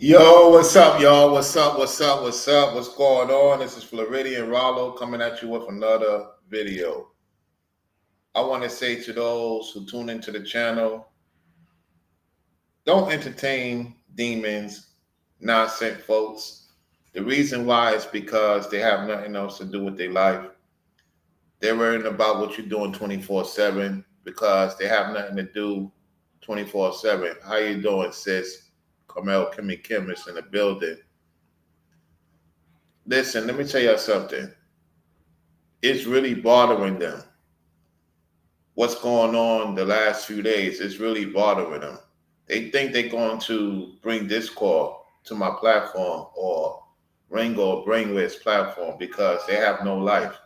Yo, what's up, y'all? What's up? What's up? What's up? What's going on? This is Floridian Rollo coming at you with another video. I want to say to those who tune into the channel, don't entertain demons, nonsense folks. The reason why is because they have nothing else to do with their life. They're worrying about what you're doing 24/7 because they have nothing to do 24/7. How you doing, sis? Carmel Kimmy Kim is in the building. Listen, let me tell you something. It's really bothering them. What's going on the last few days is really bothering them. They think they're going to bring Discord to my platform or Ringo or Brainwave's platform because they have no life.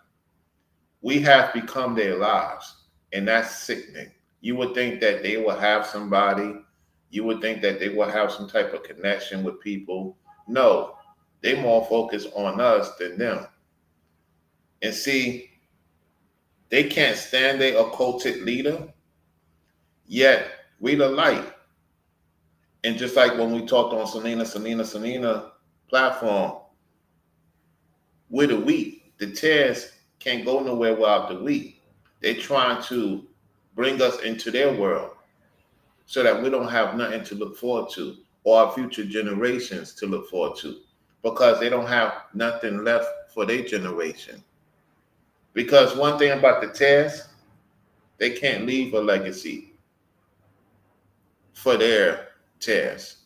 We have become their lives, and that's sickening. You would think that they will have somebody. You would think that they will have some type of connection with people. No, they more focused on us than them. And see, they can't stand their occultic leader, yet we the light. And just like when we talked on Selena platform, we're the wheat. The tares can't go nowhere without the wheat. They're trying to bring us into their world so that we don't have nothing to look forward to or our future generations to look forward to because they don't have nothing left for their generation. Because one thing about the tares, they can't leave a legacy for their tares.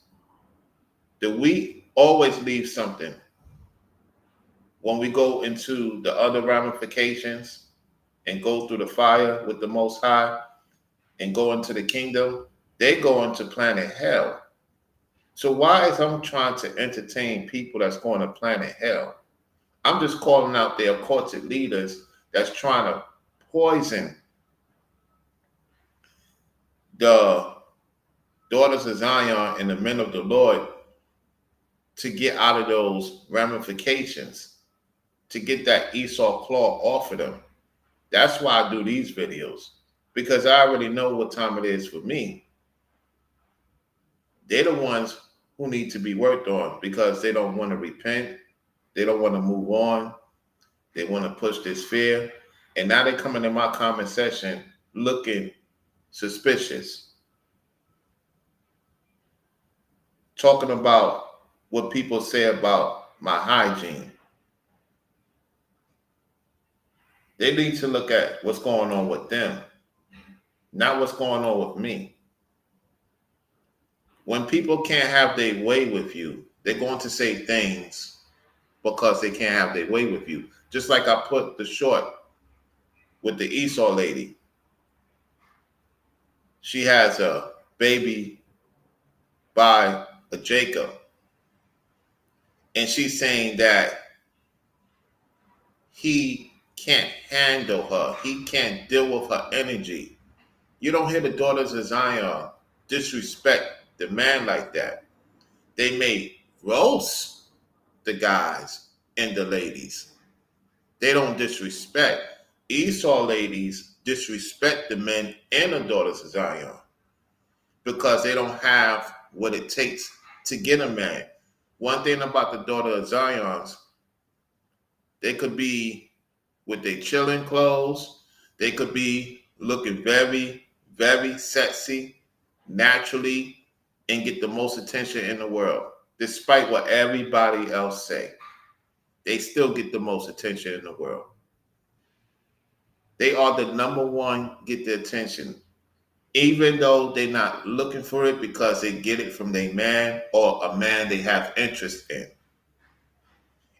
The wheat always leaves something. When we go into the other ramifications and go through the fire with the Most High and go into the kingdom, they go into planet hell. So why is I'm trying to entertain people that's going to planet hell? I'm just calling out their occultic leaders that's trying to poison the daughters of Zion and the men of the Lord to get out of those ramifications, to get that Esau claw off of them. That's why I do these videos, because I already know what time it is for me. They're the ones who need to be worked on because they don't want to repent. They don't want to move on. They want to push this fear. And now they're coming in my comment section looking suspicious, talking about what people say about my hygiene. They need to look at what's going on with them, not what's going on with me. When people can't have their way with you, they're going to say things because they can't have their way with you. Just like I put the short with the Esau lady. She has a baby by a Jacob. And she's saying that he can't handle her. He can't deal with her energy. You don't hear the daughters of Zion disrespect the man like that. They may roast the guys and the ladies. They don't disrespect. Esau ladies disrespect the men and the daughters of Zion because they don't have what it takes to get a man. One thing about the daughter of Zion's, they could be with their chilling clothes. They could be looking very, very sexy, naturally, and get the most attention in the world. Despite what everybody else say, they still get the most attention in the world. They are the number one, get the attention. Even though they're not looking for it because they get it from their man or a man they have interest in.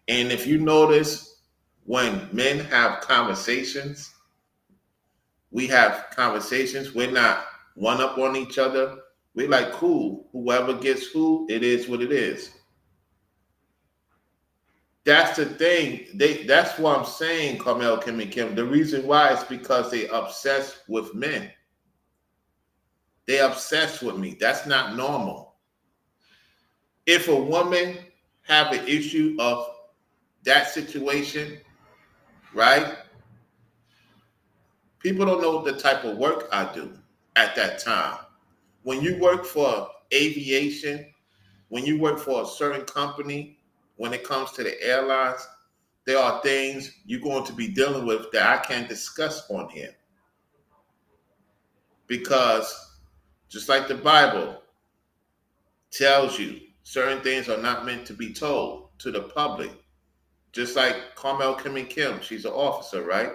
And if you notice, when men have conversations, we have conversations. We're not one up on each other. We're like, cool. Whoever gets who, it is what it is. That's the thing. That's what I'm saying, Carmel, Kim, and Kim. The reason why is because they obsessed with men. They obsessed with me. That's not normal. If a woman have an issue of that situation, right? People don't know the type of work I do at that time. When you work for aviation, when you work for a certain company, when it comes to the airlines, there are things you're going to be dealing with that I can't discuss on here. Because just like the Bible tells you, certain things are not meant to be told to the public. Just like Carmel Kim and Kim, she's an officer, right?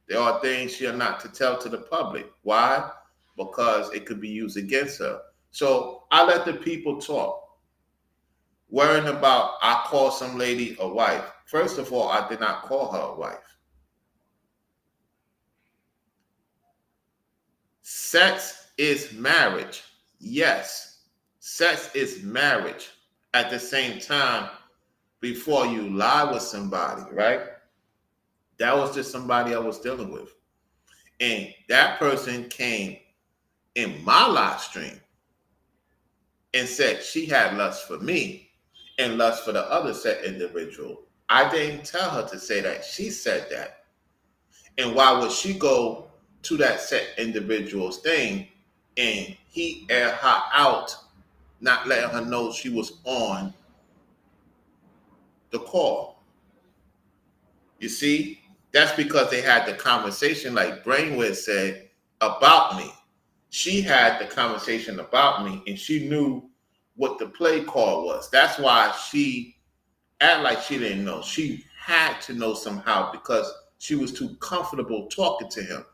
There are things she are not to tell to the public. Why? Because it could be used against her. So I let the people talk. Worrying about I call some lady a wife. First of all, I did not call her a wife. Sex is marriage. Yes, sex is marriage. At the same time, before you lie with somebody, right? That was just somebody I was dealing with. And that person came in my live stream and said she had lust for me and lust for the other set individual. I didn't tell her to say that. She said that. And why would she go to that set individual's thing and he air her out, not letting her know she was on the call? You see, that's because they had the conversation, like Brainwave said, about me. She had the conversation about me and she knew what the play call was. That's why she acted like she didn't know. She had to know somehow because she was too comfortable talking to him.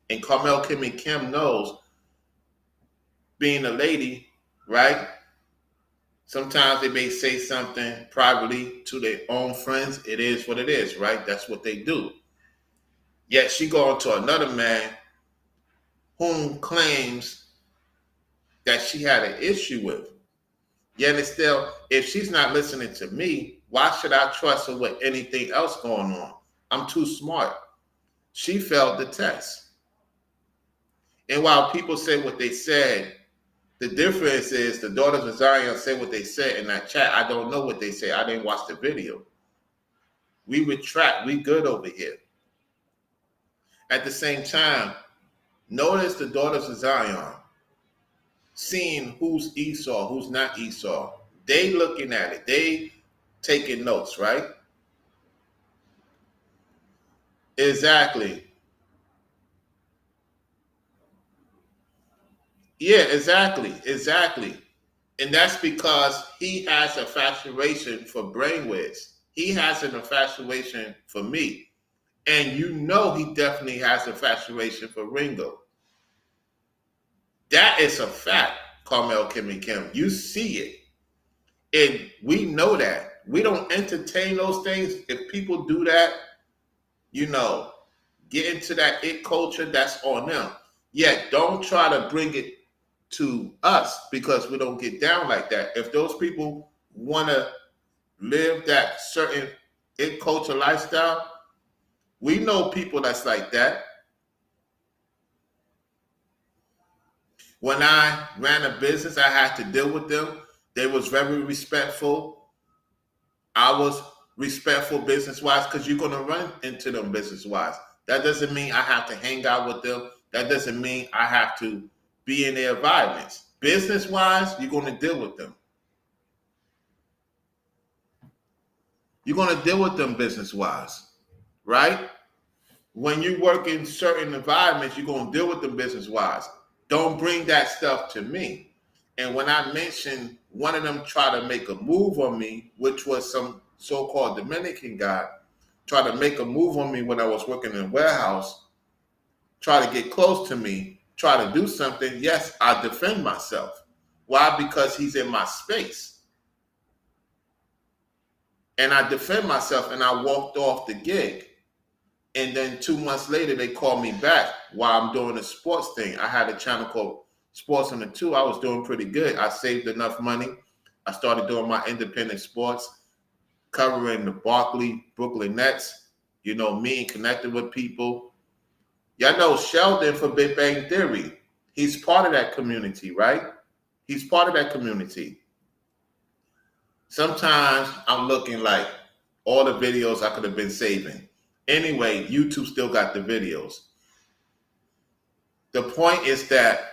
And Carmel Kim and Kim knows, being a lady, right? Sometimes they may say something privately to their own friends. It is what it is, right? That's what they do. Yet she going to another man whom claims that she had an issue with. Yet it's still, if she's not listening to me, why should I trust her with anything else going on? I'm too smart. She failed the test. And while people say what they said, the difference is the daughters of Zion say what they said in that chat. I don't know what they say. I didn't watch the video. We retract. We good over here. At the same time, notice the daughters of Zion seeing who's Esau, who's not Esau. They looking at it. They taking notes, right? Exactly. Yeah, exactly. And that's because he has a infatuation for brainwaves. He has an infatuation for me. And you know he definitely has infatuation for Ringo. That is a fact, Carmel Kim and Kim. You see it. And we know that. We don't entertain those things. If people do that, get into that it culture, that's on them. Yet don't try to bring it to us because we don't get down like that. If those people want to live that certain it culture lifestyle, We know people that's like that. When I ran a business, I had to deal with them. They was very respectful. I was respectful business-wise because you're going to run into them business-wise. That doesn't mean I have to hang out with them. That doesn't mean I have to be in their environments. Business-wise, you're going to deal with them. You're going to deal with them business-wise, right? When you work in certain environments, you're going to deal with them business-wise. Don't bring that stuff to me. And when I mentioned one of them tried to make a move on me, which was some so-called Dominican guy, tried to make a move on me when I was working in a warehouse, try to get close to me, try to do something, yes, I defend myself. Why? Because he's in my space. And I defend myself, and I walked off the gig. And then 2 months later, they called me back while I'm doing a sports thing. I had a channel called Sports on the 2. I was doing pretty good. I saved enough money. I started doing my independent sports, covering the Brooklyn Nets, me connected with people. Y'all know Sheldon for Big Bang Theory. He's part of that community, right? He's part of that community. Sometimes I'm looking like all the videos I could have been saving. Anyway, YouTube still got the videos. The point is that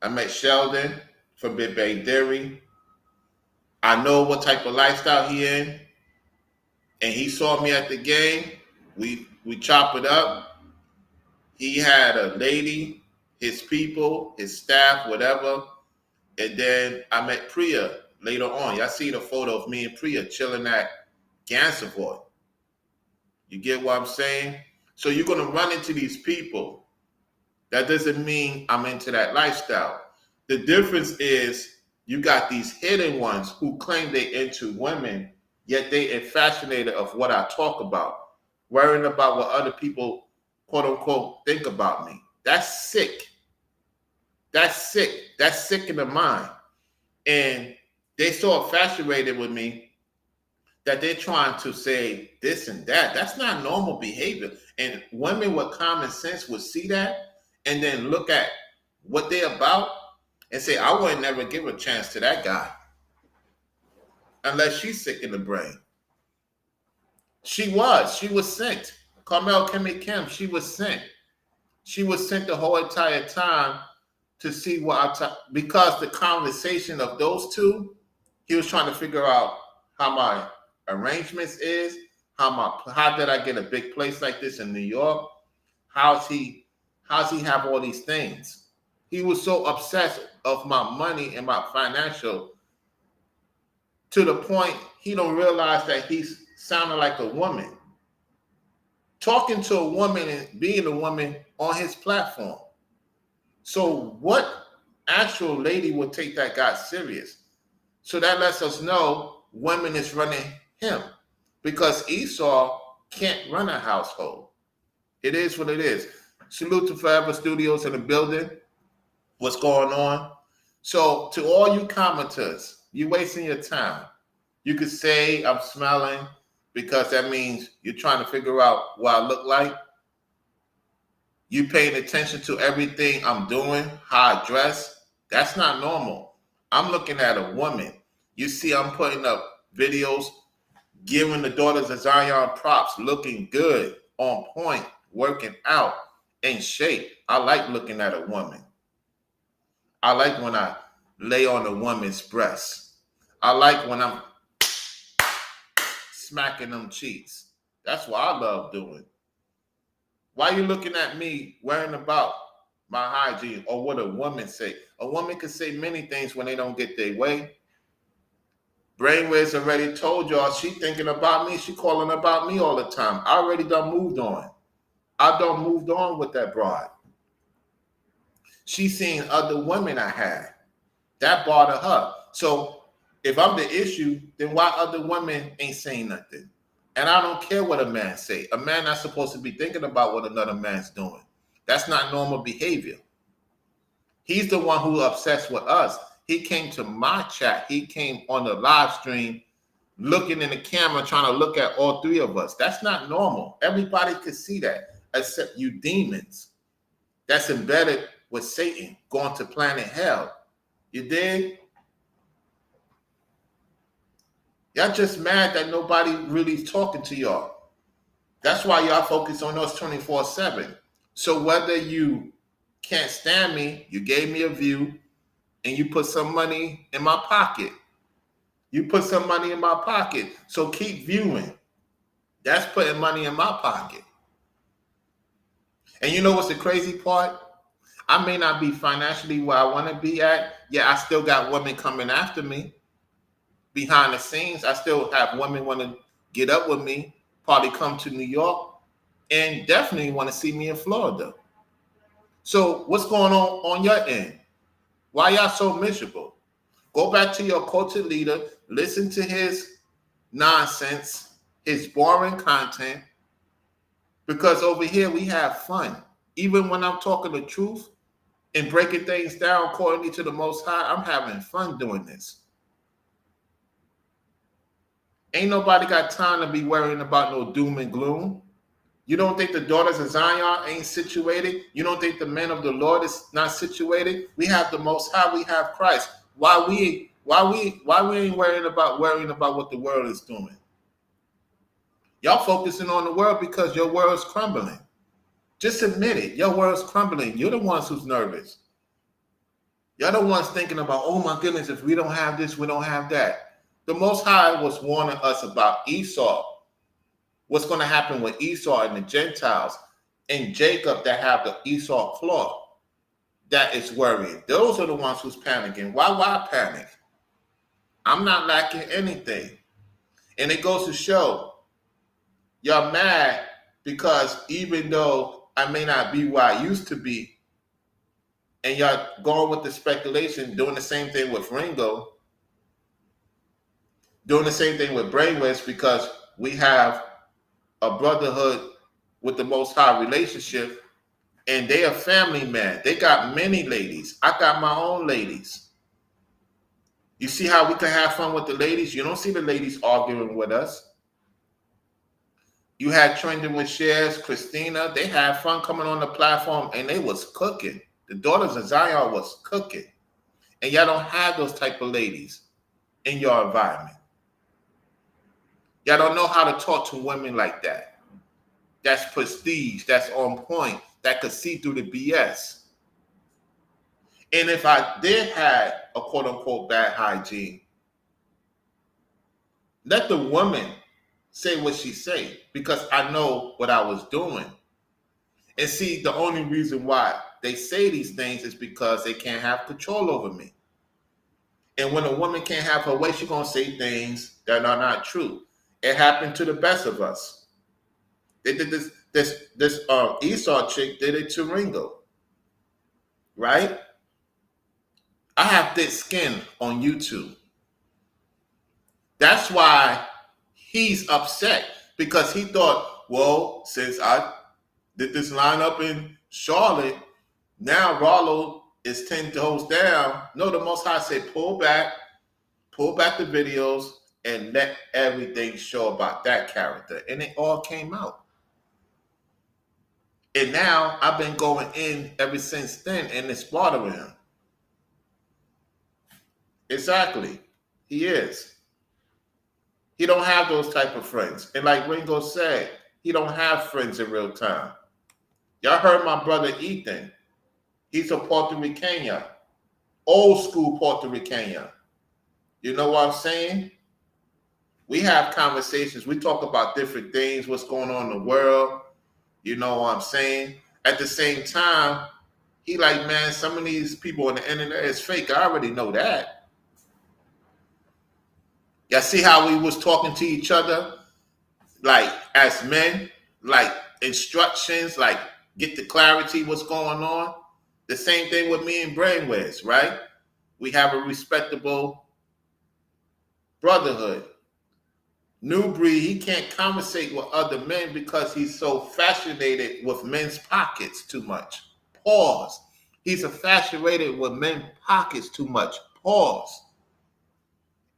I met Sheldon from Big Bang Theory. I know what type of lifestyle he in. And he saw me at the game. We chop it up. He had a lady, his people, his staff, whatever. And then I met Priya later on. Y'all see the photo of me and Priya chilling at Gansevoort. You get what I'm saying? So you're going to run into these people. That doesn't mean I'm into that lifestyle. The difference is you got these hidden ones who claim they into women, yet they infatuated of what I talk about, worrying about what other people, quote unquote, think about me. That's sick. That's sick. That's sick in the mind. And they so infatuated with me that they're trying to say this and that. That's not normal behavior. And women with common sense would see that and then look at what they're about and say, I would never give a chance to that guy unless she's sick in the brain. She was sent. Carmel Kimmy Kim, she was sent. She was sent the whole entire time to see because the conversation of those two, he was trying to figure out how my arrangements is, how did I get a big place like this in New York? How's he have all these things? He was so obsessed of my money and my financial to the point he don't realize that he's sounding like a woman. Talking to a woman and being a woman on his platform. So what actual lady would take that guy serious? So that lets us know women is running him because Esau can't run a household. It is what it is. Salute to Forever Studios in the building. What's going on? So to all you commenters, you're wasting your time. You could say I'm smelling because that means you're trying to figure out what I look like. You paying attention to everything I'm doing, how I dress. That's not normal. I'm looking at a woman. You see I'm putting up videos, giving the daughters of Zion props, looking good, on point, working out, in shape. I like looking at a woman. I like when I lay on a woman's breast. I like when I'm smacking them cheeks. That's what I love doing. Why are you looking at me worrying about my hygiene or what a woman say? A woman can say many things when they don't get their way. Brainwaves already told y'all she thinking about me. She calling about me all the time. I already done moved on. I done moved on with that broad. She seen other women I had. That bothered her. So if I'm the issue, then why other women ain't saying nothing? And I don't care what a man say. A man not supposed to be thinking about what another man's doing. That's not normal behavior. He's the one who obsessed with us. He came to my chat. He came on the live stream looking in the camera, trying to look at all three of us. That's not normal. Everybody could see that, except you demons. That's embedded with Satan, going to planet hell. You dig? Y'all just mad that nobody really is talking to y'all. That's why y'all focus on us 24/7. So whether you can't stand me, you gave me a view, and you put some money in my pocket. You put some money in my pocket. So keep viewing. That's putting money in my pocket. And you know what's the crazy part? I may not be financially where I want to be at. Yeah, I still got women coming after me. Behind the scenes, I still have women want to get up with me, probably come to New York, and definitely want to see me in Florida. So what's going on your end? Why y'all so miserable? Go back to your culture leader, listen to his nonsense, his boring content, because over here we have fun. Even when I'm talking the truth and breaking things down accordingly to the Most High, I'm having fun doing this. Ain't nobody got time to be worrying about no doom and gloom. You don't think the daughters of Zion ain't situated? You don't think the men of the Lord is not situated? We have the Most High, we have Christ. Why we ain't worrying about what the world is doing? Y'all focusing on the world because your world's crumbling. Just admit it. Your world's crumbling. You're the ones who's nervous. You're the ones thinking about, oh my goodness, if we don't have this, we don't have that. The Most High was warning us about Esau. What's going to happen with Esau and the Gentiles and Jacob that have the Esau claw? That is worrying. Those are the ones who's panicking. Why panic? I'm not lacking anything. And it goes to show y'all mad because even though I may not be where I used to be, and y'all going with the speculation, doing the same thing with Ringo, doing the same thing with Brainwaves, because we have a brotherhood with the Most High relationship, and they are family man. They got many ladies. I got my own ladies. You see how we can have fun with the ladies? You don't see the ladies arguing with us. You had Trending with Shares, Christina. They had fun coming on the platform, and they was cooking. The daughters of Zion was cooking. And y'all don't have those type of ladies in your environment. Y'all don't know how to talk to women like that. That's prestige. That's on point. That could see through the BS. And if I did have a quote-unquote bad hygiene, let the woman say what she say, because I know what I was doing. And see, the only reason why they say these things is because they can't have control over me. And when a woman can't have her way, she's going to say things that are not true. It happened to the best of us. They did this Esau chick did it to Ringo. Right? I have thick skin on YouTube. That's why he's upset, because he thought, well, since I did this lineup in Charlotte, now Rollo is 10 toes down. No, the Most High said, pull back the videos and let everything show about that character. And it all came out. And now I've been going in ever since then, and it's bothering him. Exactly. He is. He don't have those type of friends. And like Ringo said, he don't have friends in real time. Y'all heard my brother Ethan. He's a Puerto Rican. Old school Puerto Rican. You know what I'm saying? We have conversations. We talk about different things, what's going on in the world. You know what I'm saying? At the same time, he like, man, some of these people on the internet is fake. I already know that. Y'all see how we was talking to each other? Like, as men, like instructions, like get the clarity what's going on. The same thing with me and Brainwaves, right? We have a respectable brotherhood. New Breed, he can't conversate with other men because he's so fascinated with men's pockets too much. Pause. He's infatuated with men's pockets too much. Pause.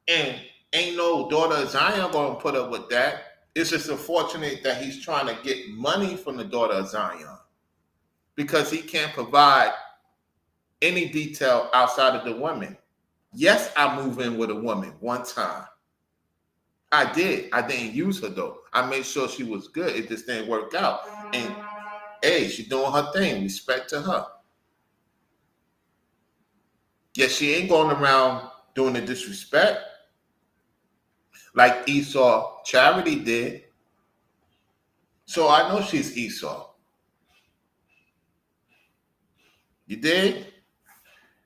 And Ain't no daughter of Zion gonna put up with that. It's just unfortunate that he's trying to get money from the daughter of Zion because he can't provide any detail outside of the woman. Yes, I moved in with a woman one time. I did. I didn't use her though. I made sure she was good. It just didn't work out. And hey, she's doing her thing. Respect to her. Yeah, she ain't going around doing the disrespect like Esau Charity did. So I know she's Esau. You dig?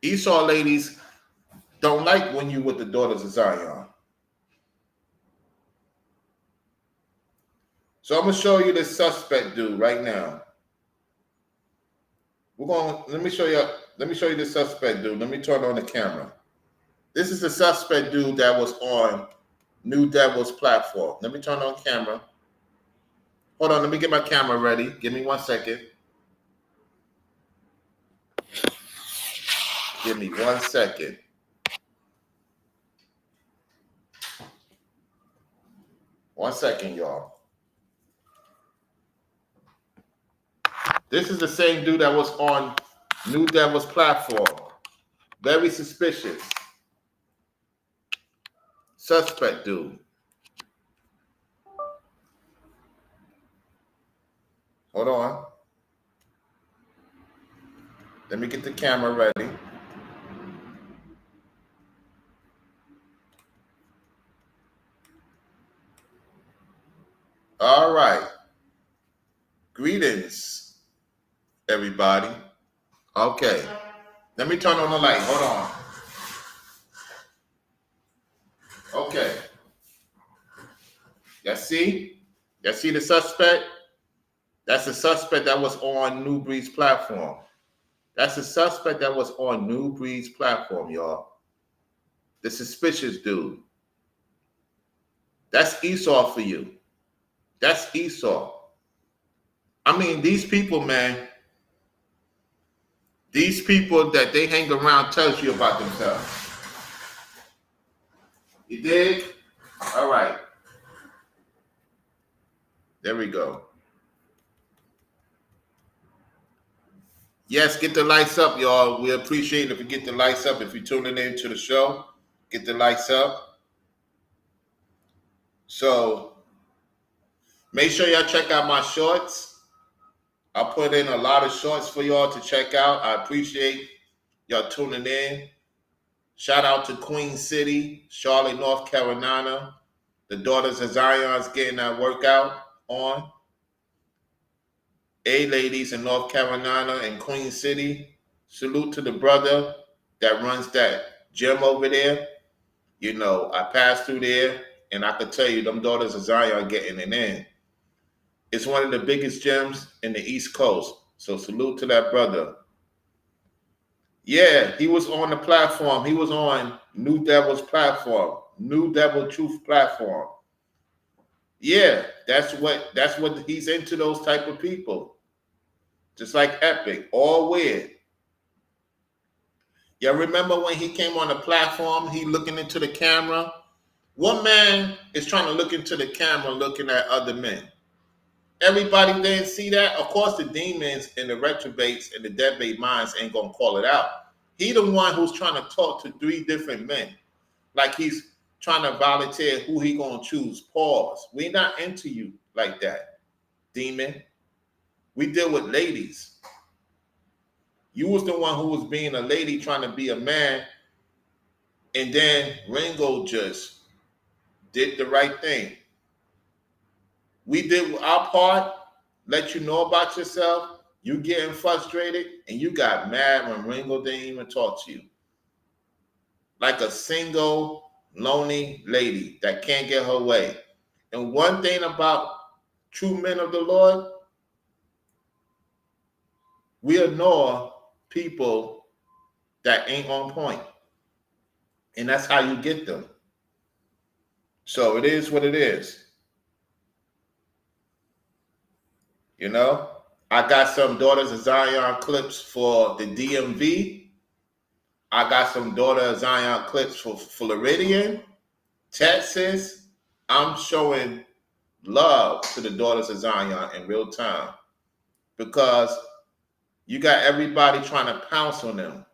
Esau ladies don't like when you with the daughters of Zion. So I'm gonna show you this suspect dude right now. Let me show you the suspect dude. Let me turn on the camera. This is the suspect dude that was on New Devil's platform. Let me turn on camera. Hold on, let me get my camera ready. Give me 1 second. Give me 1 second. One second, y'all. This is the same dude that was on New Devil's platform. Very suspicious. Suspect dude. Hold on. Let me get the camera ready. All right. Greetings, everybody. Okay. Let me turn on the light. Hold on. Okay. Y'all see? Y'all see the suspect? That's the suspect that was on New Breed's platform. That's the suspect that was on New Breed's platform, y'all. The suspicious dude. That's Esau for you. That's Esau. I mean, these people, man, these people that they hang around tells you about themselves. You dig? All right. There we go. Yes, get the lights up, y'all. We appreciate it if you get the lights up. If you're tuning in to the show, get the lights up. So make sure y'all check out my shorts. I put in a lot of shorts for y'all to check out. I appreciate y'all tuning in. Shout out to Queen City, Charlotte, North Carolina. The Daughters of Zion's getting that workout on. Ladies in North Carolina and Queen City. Salute to the brother that runs that gym over there. You know, I passed through there and I could tell you them Daughters of Zion getting it in. It's one of the biggest gyms in the East Coast. So salute to that brother. Yeah, he was on the platform. He was on New Devil's platform, New Devil Truth platform. Yeah, that's what he's into, those type of people. Just like Epic, all weird. Y'all remember when he came on the platform, he looking into the camera? One man is trying to look into the camera looking at other men. Everybody didn't see that. Of course, the demons and the retrobates and the deadbait minds ain't going to call it out. He the one who's trying to talk to 3 different men. Like he's trying to volunteer who he going to choose. Pause. We not into you like that, demon. We deal with ladies. You was the one who was being a lady trying to be a man. And then Ringo just did the right thing. We did our part, let you know about yourself. You getting frustrated, and you got mad when Ringo didn't even talk to you. Like a single, lonely lady that can't get her way. And one thing about true men of the Lord, we ignore people that ain't on point. And that's how you get them. So it is what it is. You know, I got some Daughters of Zion clips for the DMV. I got some Daughter of Zion clips for Floridian, Texas, I'm showing love to the daughters of Zion in real time because you got everybody trying to pounce on them.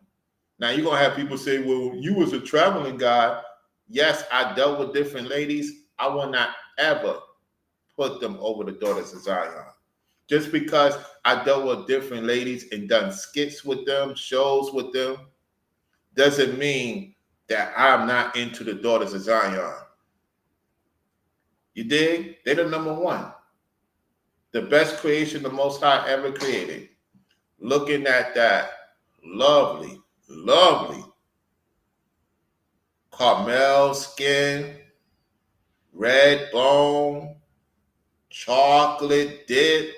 Now you're gonna have people say, "Well, you was a traveling guy." Yes, I dealt with different ladies. I will not ever put them over the daughters of Zion. Just because I dealt with different ladies and done skits with them, shows with them, doesn't mean that I'm not into the daughters of Zion. You dig? They're the number one. The best creation the Most High ever created. Looking at that lovely, lovely caramel skin, red bone, chocolate dip.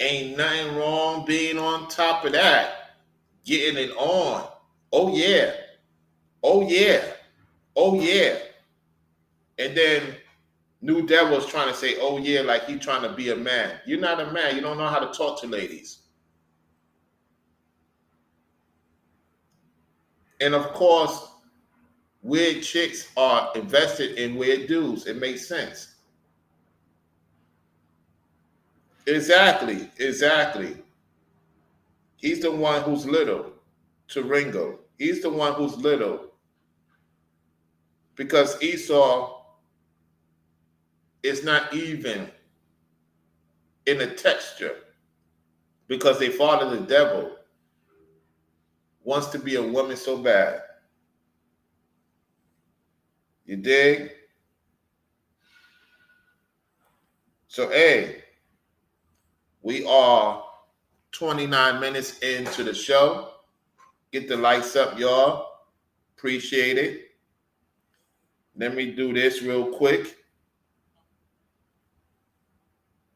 Ain't nothing wrong being on top of that. Getting it on. Oh yeah. Oh yeah. Oh yeah. And then New Devil's trying to say, oh yeah, like he trying to be a man. You're not a man. You don't know how to talk to ladies. And of course, weird chicks are invested in weird dudes. It makes sense. Exactly. Exactly. He's the one who's little to Ringo. He's the one who's little because Esau is not even in the texture because they father the devil wants to be a woman so bad. You dig? So, hey, we are 29 minutes into the show. Get the lights up, y'all. Appreciate it. Let me do this real quick.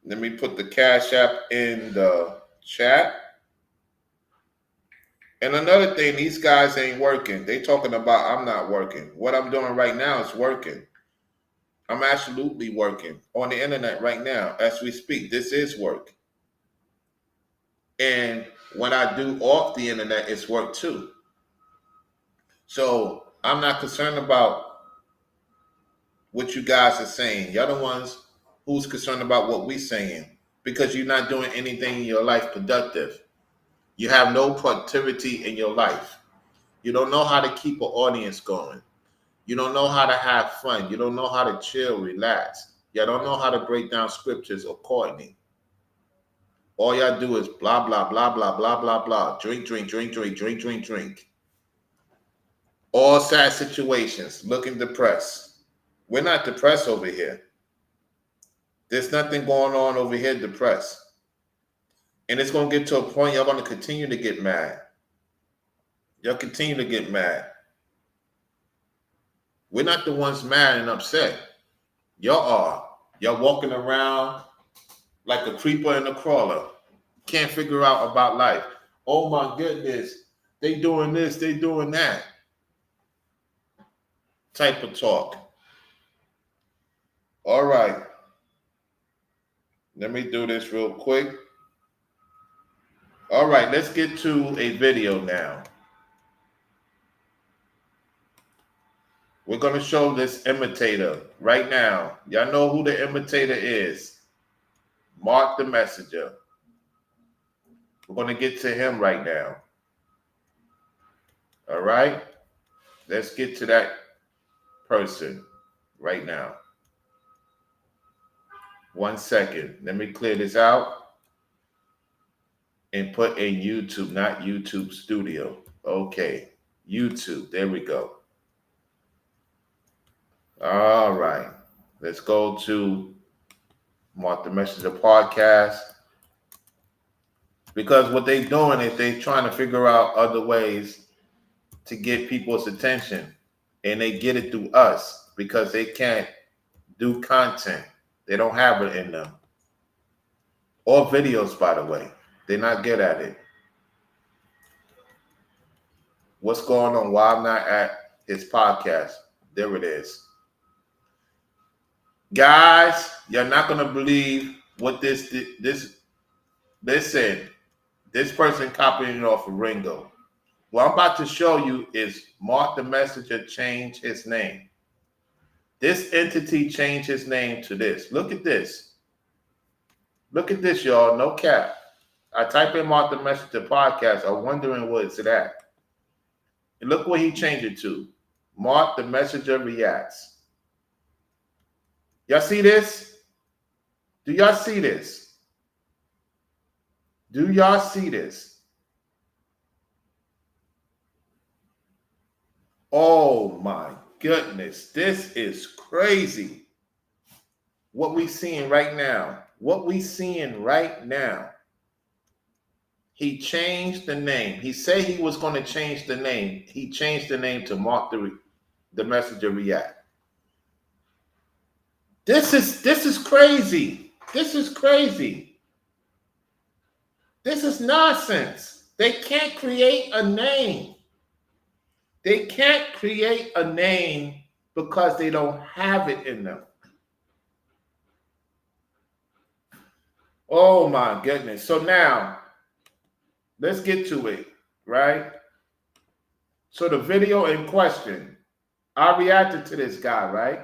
Let me put the Cash App in the chat. And another thing, these guys ain't working. They talking about I'm not working. What I'm doing right now is working. I'm absolutely working on the internet right now as we speak. This is work. And what I do off the internet is work too. So I'm not concerned about what you guys are saying. You're the ones who's concerned about what we're saying because you're not doing anything in your life productive. You have no productivity in your life. You don't know how to keep an audience going. You don't know how to have fun. You don't know how to chill, relax. You don't know how to break down scriptures accordingly. All y'all do is blah, blah, blah, blah, blah, blah, blah. Drink, drink, drink, drink, drink, drink, drink. All sad situations, looking depressed. We're not depressed over here. There's nothing going on over here depressed. And it's going to get to a point y'all going to continue to get mad. Y'all continue to get mad. We're not the ones mad and upset. Y'all are. Y'all walking around like a creeper and a crawler. Can't figure out about life. Oh my goodness. They doing this, they doing that. Type of talk. All right. Let me do this real quick. All right, let's get to a video now. We're going to show this imitator right now. Y'all know who the imitator is. Mark the Messenger. We're going to get to him right now. All right? Let's get to that person right now. 1 second. Let me clear this out and put in YouTube, not YouTube Studio. Okay. YouTube. There we go. All right. Let's go to Mark the Messenger podcast. Because what they're doing is they're trying to figure out other ways to get people's attention. And they get it through us because they can't do content. They don't have it in them. Or videos, by the way. They're not good at it. What's going on? Why I'm not at his podcast? There it is. Guys, you're not going to believe what this listen, this person copying it off of Ringo. What I'm about to show you is Mark the Messenger changed his name. This entity changed his name to this. Look at this. Look at this, y'all. No cap. I type in Mark the Messenger podcast. I'm wondering what it's at. And look what he changed it to. Mark the Messenger reacts. Y'all see this? Do y'all see this? Do y'all see this? Oh my goodness. This is crazy. What we seeing right now. What we seeing right now. He changed the name. He said he was going to change the name. He changed the name to Mark the Messenger React. This is crazy. This is crazy. This is nonsense. They can't create a name. They can't create a name because they don't have it in them. Oh my goodness. So now, let's get to it, right? So the video in question, I reacted to this guy, right?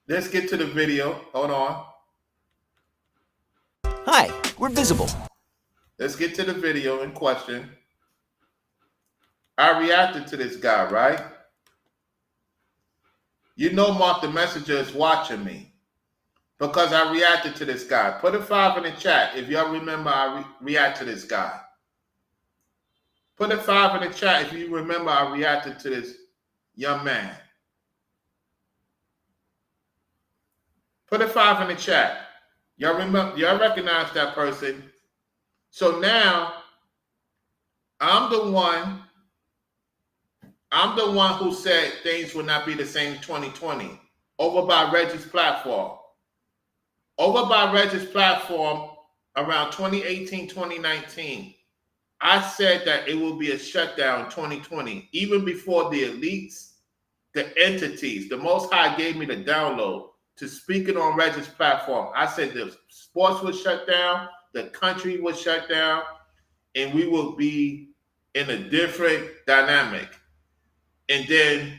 Let's get to the video. Hold on. Hi, we're Visible. Let's get to the video in question. I reacted to this guy, right? You know Mark the Messenger is watching me because I reacted to this guy. Put a 5 in the chat if y'all remember I reacted to this guy. Put a 5 in the chat if you remember I reacted to this young man. Put a 5 in the chat. Y'all remember? Y'all recognize that person? So now I'm the one who said things would not be the same in 2020 over by Reggie's platform. Over by Reggie's platform around 2018, 2019, I said that it will be a shutdown in 2020, even before the elites, the entities, the Most High gave me the download to speak it on Reggie's platform. I said the sports was shut down, the country was shut down, and we will be in a different dynamic. And then,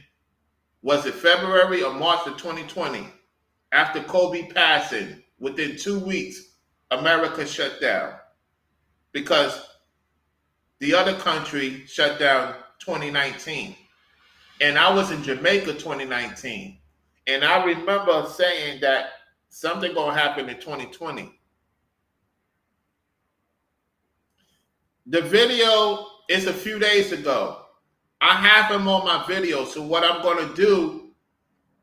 was it February or March of 2020? After Kobe passing, within 2 weeks, America shut down because the other country shut down 2019. And I was in Jamaica 2019. And I remember saying that something gonna happen in 2020. The video is a few days ago. I have him on my video. So what I'm gonna do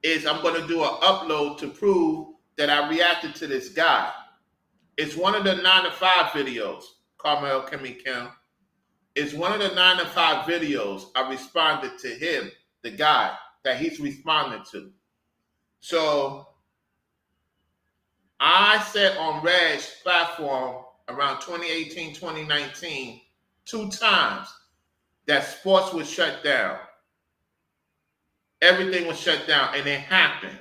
is I'm gonna do an upload to prove that I reacted to this guy. It's one of the 9 to 5 videos, Carmel Kimmy Kim. It's one of the 9 to 5 videos I responded to him, the guy that he's responding to. So I said on Reg's platform around 2018, 2019, 2 times that sports was shut down. Everything was shut down, and it happened.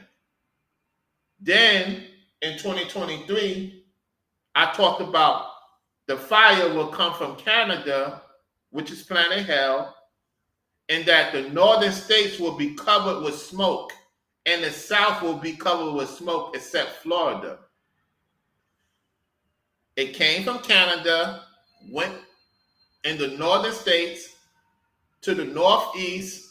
Then in 2023, I talked about the fire will come from Canada, which is Planet Hell, and that the northern states will be covered with smoke, and the south will be covered with smoke except Florida. It came from Canada, went in the northern states to the northeast,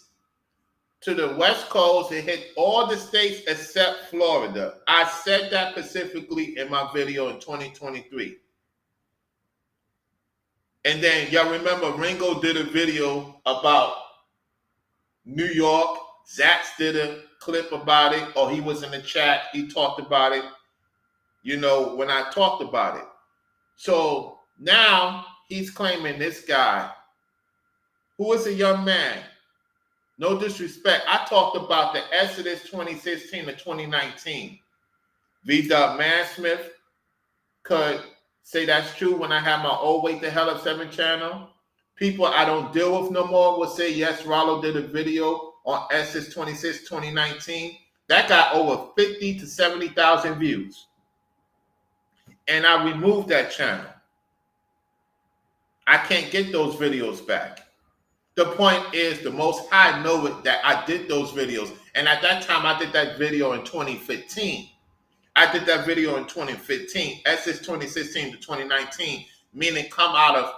to the west coast. It hit all the states except Florida. I said that specifically in my video in 2023. And then y'all remember Ringo did a video about New York. Zax did a clip about it, or he was in the chat. He talked about it, you know, when I talked about it. So now he's claiming this guy, who is a young man. No disrespect. I talked about the Exodus 2016 to 2019. V-Dub Mansmith could say that's true when I have my old Wait the Hell Up 7 channel. People I don't deal with no more will say, yes, Rollo did a video on Exodus 26, 2019. That got over 50 to 70,000 views. and I removed that channel. I can't get those videos back. The point is, the Most High know it that I did those videos. And at that time, I did that video in 2015. I did that video in 2015. Exodus 2016 to 2019, meaning come out of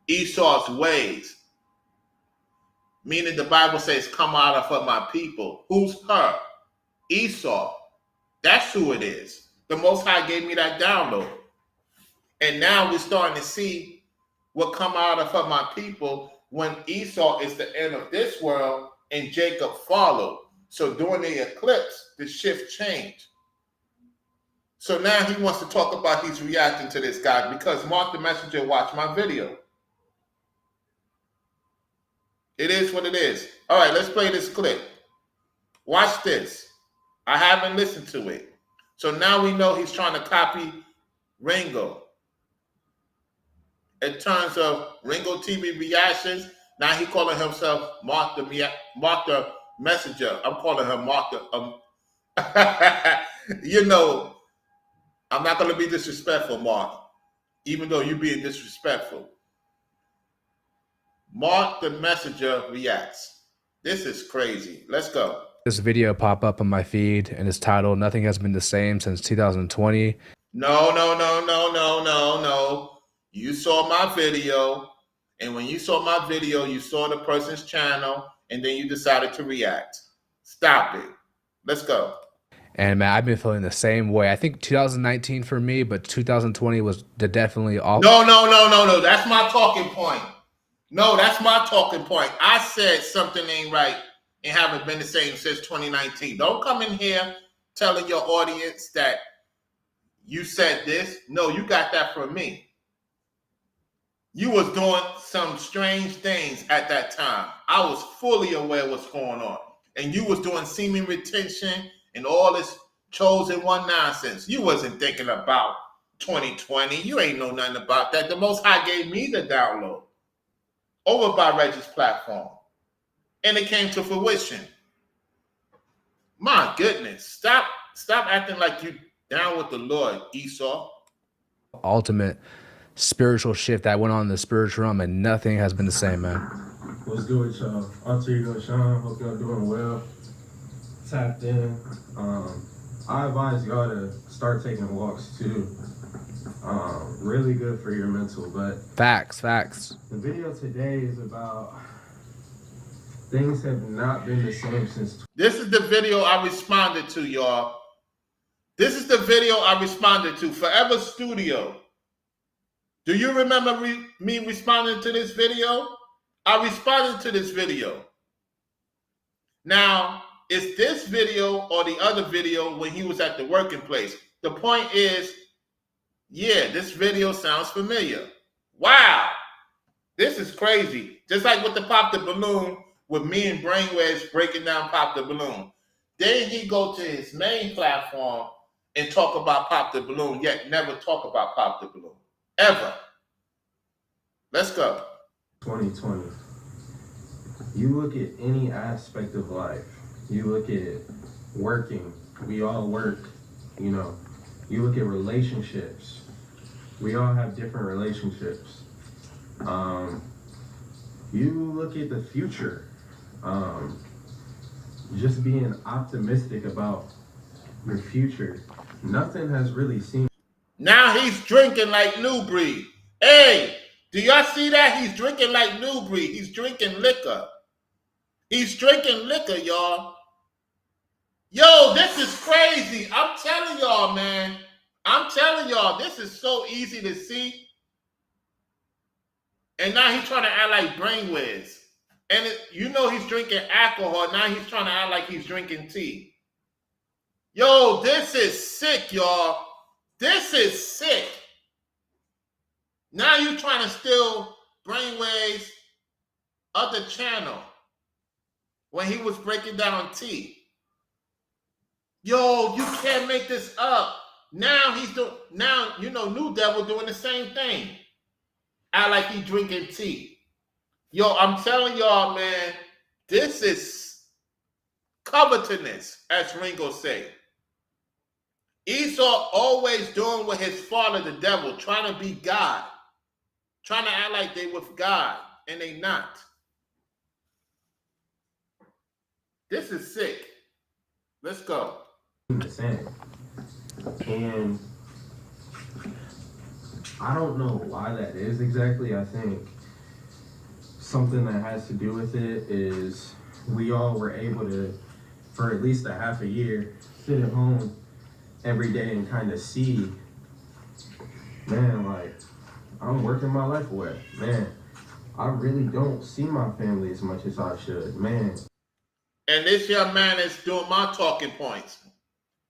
Esau's ways. Meaning the Bible says, come out of my people. Who's her? Esau. That's who it is. The Most High gave me that download. And now we're starting to see what come out of my people when Esau is the end of this world and Jacob followed. So during the eclipse, the shift changed. So now he wants to talk about he's reacting to this guy because Mark the Messenger watched my video. It is what it is. All right, let's play this clip. Watch this. I haven't listened to it. So now we know he's trying to copy Ringo. In terms of Ringo TV reactions, now he calling himself Mark the Messenger. I'm calling him Mark the... you know, I'm not going to be disrespectful, Mark, even though you're being disrespectful. Mark the Messenger reacts. This is crazy. Let's go. This video pop up on my feed and it's titled "Nothing Has Been the Same Since 2020." No. You saw my video, and when you saw my video, you saw the person's channel, and then you decided to react. Stop it. Let's go. And man, I've been feeling the same way. I think 2019 for me, but 2020 was definitely off. No. That's my talking point. No, that's my talking point. I said something ain't right and haven't been the same since 2019. Don't come in here telling your audience that you said this. No, you got that from me. You was doing some strange things at that time. I was fully aware of what's going on. And you was doing semen retention and all this chosen one nonsense. You wasn't thinking about 2020. You ain't know nothing about that. The Most High gave me the download over by Reggie's platform. And it came to fruition. My goodness. Stop acting like you down with the Lord, Esau. Ultimate spiritual shift that went on in the spiritual realm, and nothing has been the same, man. What's good with y'all? Alter Ego Sean, hope y'all doing well. Tapped in. I advise y'all to start taking walks too. Really good for your mental, but Facts. the video today is about things have not been the same since. This is the video I responded to, y'all. This is the video I responded to, Forever Studio. Do you remember me responding to this video? I responded to this video. Now, it's this video or the other video when he was at the working place. The point is, yeah, this video sounds familiar. Wow. This is crazy. Just like with the Pop the Balloon, with me and Brainwaves breaking down Pop the Balloon. Then he go to his main platform and talk about Pop the Balloon, yet never talk about Pop the Balloon. Ever. Let's go. 2020. You look at any aspect of life. You look at working. We all work, you know. You look at relationships. We all have different relationships. You look at the future. Just being optimistic about your future. Nothing has really seemed. Now he's drinking like New Breed. Hey, do y'all see that? He's drinking like New Breed. He's drinking liquor. He's drinking liquor, y'all. Yo, this is crazy. I'm telling y'all, man. I'm telling y'all, this is so easy to see. And now he's trying to act like Brainwaves. And you know he's drinking alcohol. Now he's trying to act like he's drinking tea. Yo, this is sick, y'all. This is sick. Now you're trying to steal Brainwaves' other channel when he was breaking down tea. Yo, you can't make this up. Now you know, New Devil doing the same thing. Act like he drinking tea. Yo, I'm telling y'all, man, this is covetousness, as Ringo say. Esau always doing with his father, the devil, trying to be God, trying to act like they with God, and they not. This is sick. Let's go. The same. And I don't know why that is exactly. I think something that has to do with it is we all were able to, for at least a half a year, sit at home every day and kind of see, man, like, I'm working my life away. Man, I really don't see my family as much as I should. Man. And this young man is doing my talking points.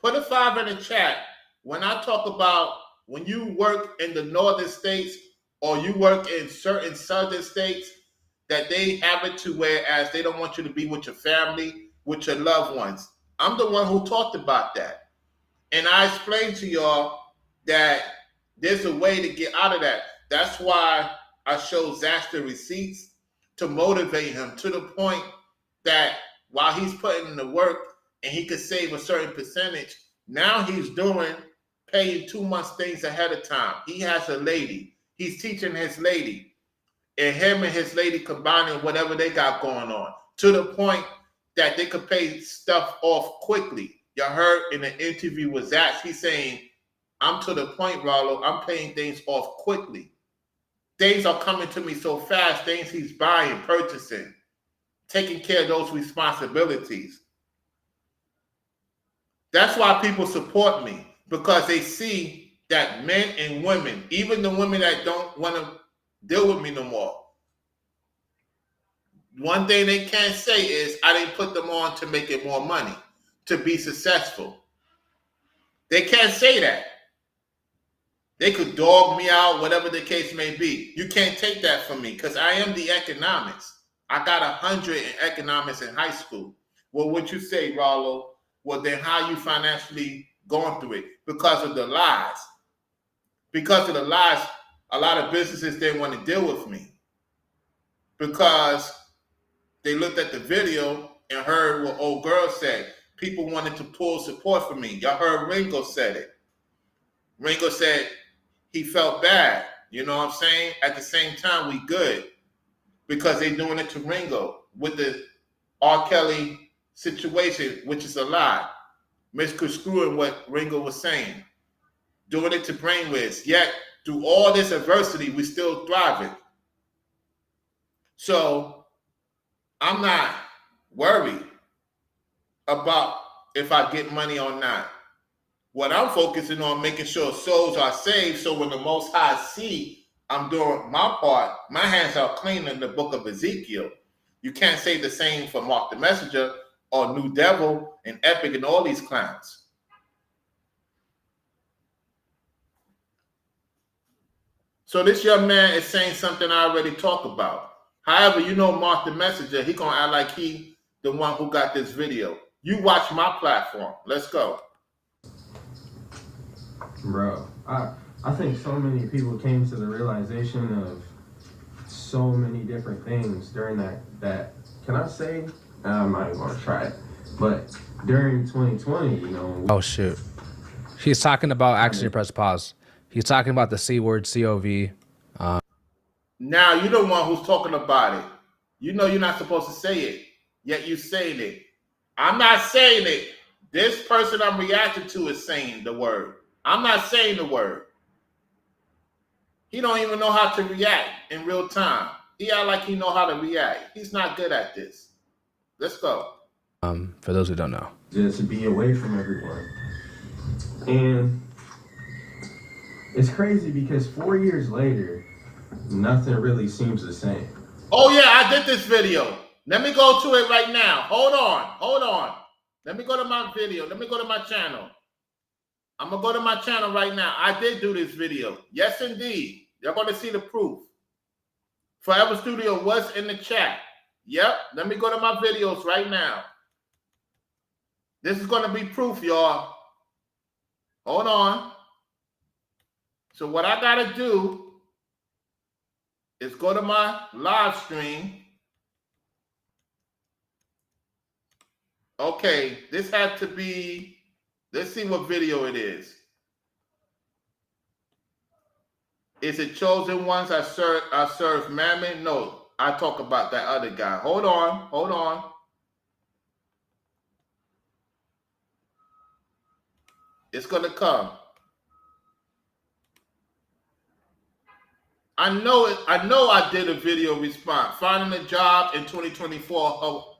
Put a 5 in the chat when I talk about when you work in the northern states or you work in certain southern states, that they have it to whereas they don't want you to be with your family, with your loved ones. I'm the one who talked about that. And I explained to y'all that there's a way to get out of that. That's why I showed Zach the receipts to motivate him to the point that while he's putting in the work and he could save a certain percentage, now he's paying 2 months things ahead of time. He has a lady. He's teaching his lady. And him and his lady combining whatever they got going on to the point that they could pay stuff off quickly. You heard in the interview with Zach, he's saying, I'm to the point, Rollo, I'm paying things off quickly. Things are coming to me so fast, things he's buying, purchasing, taking care of those responsibilities. That's why people support me, because they see that men and women, even the women that don't want to deal with me no more, one thing they can't say is I didn't put them on to make it more money, to be successful. They can't say that. They could dog me out, whatever the case may be. You can't take that from me because I am the economics. I got 100 in economics in high school. Well, what you say, Rollo? Well, then how you financially going through it? Because of the lies. Because of the lies, a lot of businesses didn't want to deal with me because they looked at the video and heard what old girl said. People wanted to pull support from me. Y'all heard Ringo said it. Ringo said he felt bad. You know what I'm saying? At the same time, we good because they doing it to Ringo with the R. Kelly situation, which is a lie. Misconstruing what Ringo was saying. Doing it to Brainwiz. Yet, through all this adversity, we still thriving. So, I'm not worried about if I get money or not. What I'm focusing on, making sure souls are saved, so when the Most High see I'm doing my part, my hands are clean in the book of Ezekiel. You can't say the same for Mark the Messenger or New Devil and Epic and all these clowns. So this young man is saying something I already talked about. However, you know Mark the Messenger, he gonna act like he the one who got this video. You watch my platform. Let's go. Bro, I think so many people came to the realization of so many different things during that can I say? I'm not even gonna try it. But during 2020, you know. Oh shoot. He's talking about, actually press pause. He's talking about the C word, COV. Now you're the one who's talking about it. You know you're not supposed to say it, yet you saying it. I'm not saying it. This person I'm reacting to is saying the word. I'm not saying the word. He don't even know how to react in real time. He act like he know how to react. He's not good at this. Let's go. For those who don't know. Just be away from everyone. And it's crazy because 4 years later, nothing really seems the same. Oh yeah, I did this video. Let me go to it right now. Hold on. Let me go to my video. Let me go to my channel. I'm going to go to my channel right now. I did do this video. Yes, indeed. You're going to see the proof. Forever Studio was in the chat. Yep. Let me go to my videos right now. This is going to be proof, y'all. Hold on. So what I got to do is go to my live stream. Okay. This had to be Let's see what video it is. Is it Chosen Ones I serve Mammon? No, I talk about that other guy. Hold on. It's gonna come. I know it. I know I did a video response. Finding a job in 2024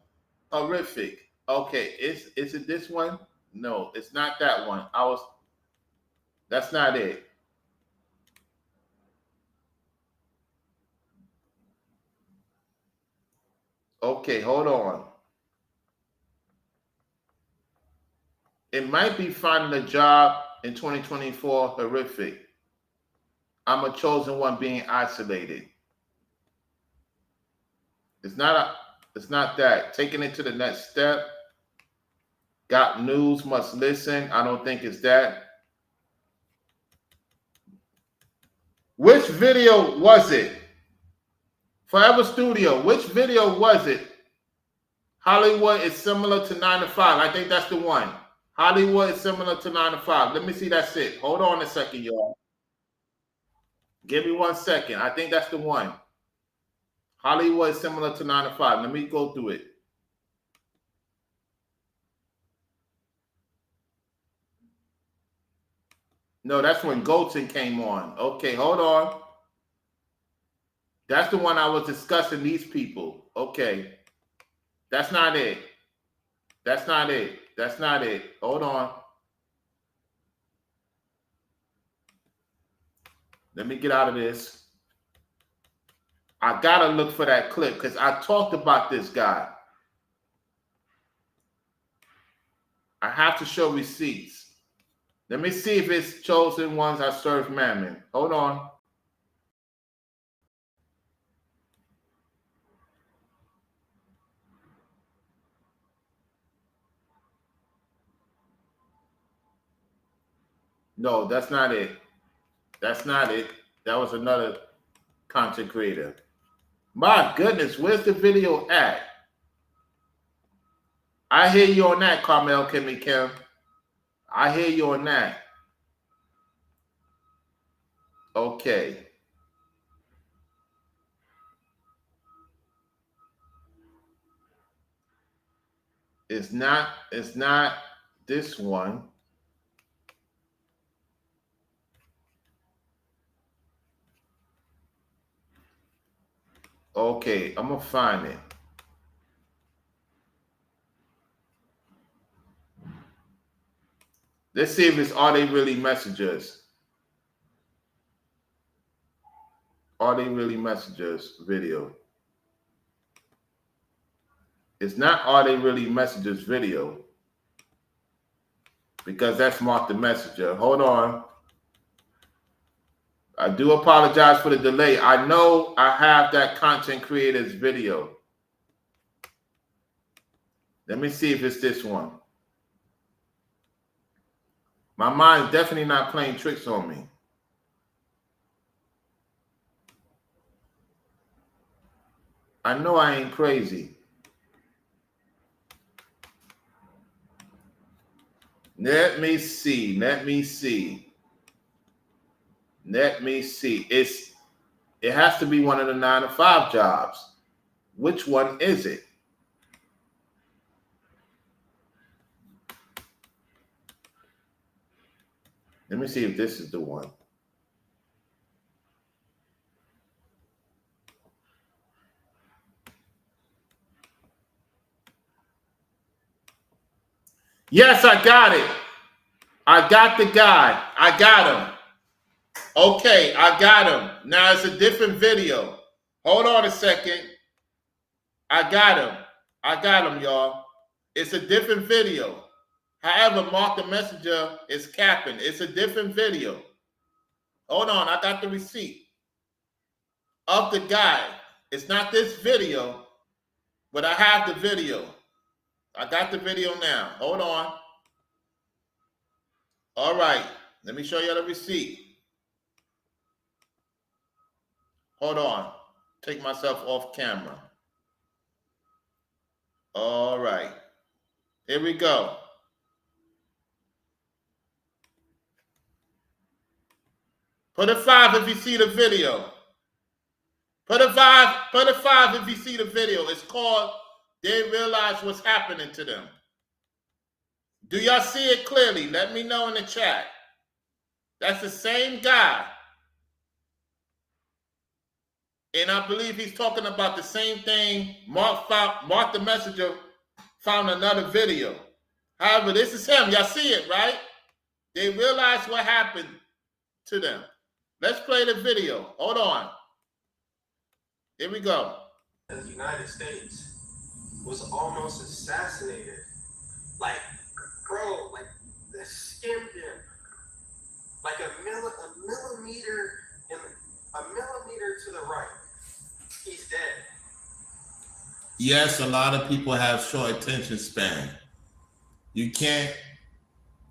horrific. Okay, is it this one? No, it's not that one. That's not it. Okay, hold on. It might be finding a job in 2024 horrific. I'm a chosen one being isolated. It's not that. Taking it to the next step. Got news, must listen. I don't think it's that. Which video was it? Forever Studio. Which video was it? Hollywood is similar to 9 to 5. I think that's the one. Hollywood is similar to 9 to 5. Let me see that's it. Hold on a second, y'all. Give me 1 second. I think that's the one. Hollywood is similar to 9 to 5. Let me go through it. No, that's when Goldson came on. Okay, hold on. That's the one I was discussing these people. Okay. That's not it. That's not it. That's not it. Hold on. Let me get out of this. I gotta look for that clip because I talked about this guy. I have to show receipts. Let me see if it's Chosen Ones I serve Mammon. Hold on. No, that's not it. That's not it. That was another content creator. My goodness, where's the video at? I hear you on that, Carmel Kimmy Kim. I hear you on that. Okay. It's not this one. Okay, I'm gonna find it. Let's see if it's Are They Really Messengers? Are They Really Messengers video? It's not Are They Really Messengers video because that's Mark the Messenger. Hold on. I do apologize for the delay. I know I have that content creator's video. Let me see if it's this one. My mind's definitely not playing tricks on me. I know I ain't crazy. Let me see. It has to be one of the 9 to 5 jobs. Which one is it? Let me see if this is the one. Yes, I got it. I got the guy. I got him. Okay, I got him. Now it's a different video. Hold on a second. I got him, y'all. It's a different video. However, Mark the Messenger is capping. It's a different video. Hold on, I got the receipt of the guy. It's not this video, but I have the video. I got the video now. Hold on. All right, let me show you the receipt. Hold on. Take myself off camera. All right. Here we go. Put a 5 if you see the video. Put a 5 if you see the video. It's called They Realize What's Happening to Them. Do y'all see it clearly? Let me know in the chat. That's the same guy. And I believe he's talking about the same thing. Mark the Messenger found another video. However, this is him. Y'all see it, right? They realize what happened to them. Let's play the video. Hold on. Here we go. The United States was almost assassinated. Like, bro, like, they skimmed him. Like a millimeter to the right. He's dead. Yes, a lot of people have short attention span. You can't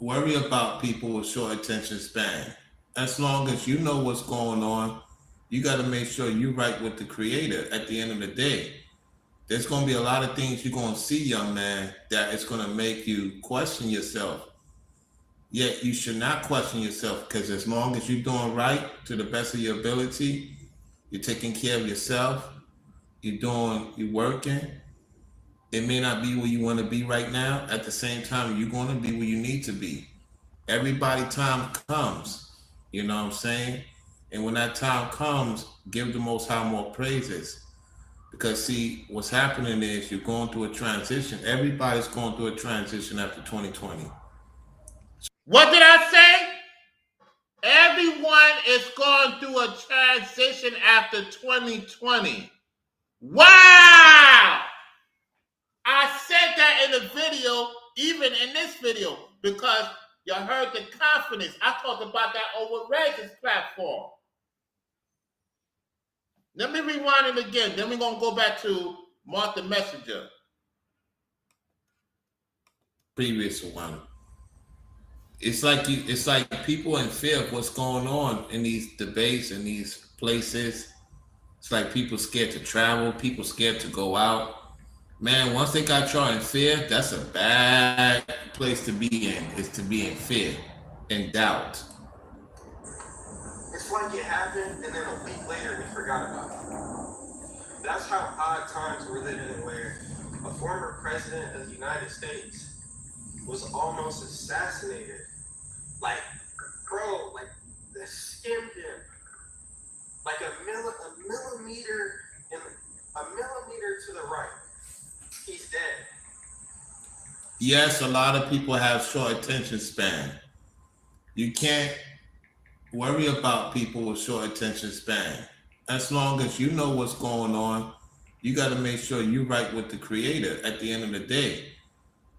worry about people with short attention span. As long as you know what's going on, you got to make sure you're right with the Creator at the end of the day. There's going to be a lot of things you're going to see, young man, that it's going to make you question yourself. Yet you should not question yourself, because as long as you're doing right to the best of your ability, you're taking care of yourself, you're working. It may not be where you want to be right now. At the same time, you're going to be where you need to be. Everybody time comes, you know what I'm saying? And when that time comes, give the Most High more praises. Because see, what's happening is you're going through a transition. Everybody's going through a transition after 2020. What did I say? Everyone is going through a transition after 2020. Wow! I said that in the video, even in this video, because you heard the confidence. I talked about that over Reg's platform. Let me rewind it again. Then we're going to go back to Mark the Messenger. Previous one. It's like people in fear of what's going on in these debates and these places. It's like people scared to travel, people scared to go out. Man, once they got y'all in fear, that's a bad place to be in, is to be in fear and doubt. It's like it happened, and then a week later we forgot about it. That's how odd times we're living in, where a former president of the United States was almost assassinated. Like, bro, like, they skimmed him. Like a millimeter to the right. He's dead. Yes, a lot of people have short attention span. You can't worry about people with short attention span. As long as you know what's going on, you got to make sure you're right with the Creator at the end of the day.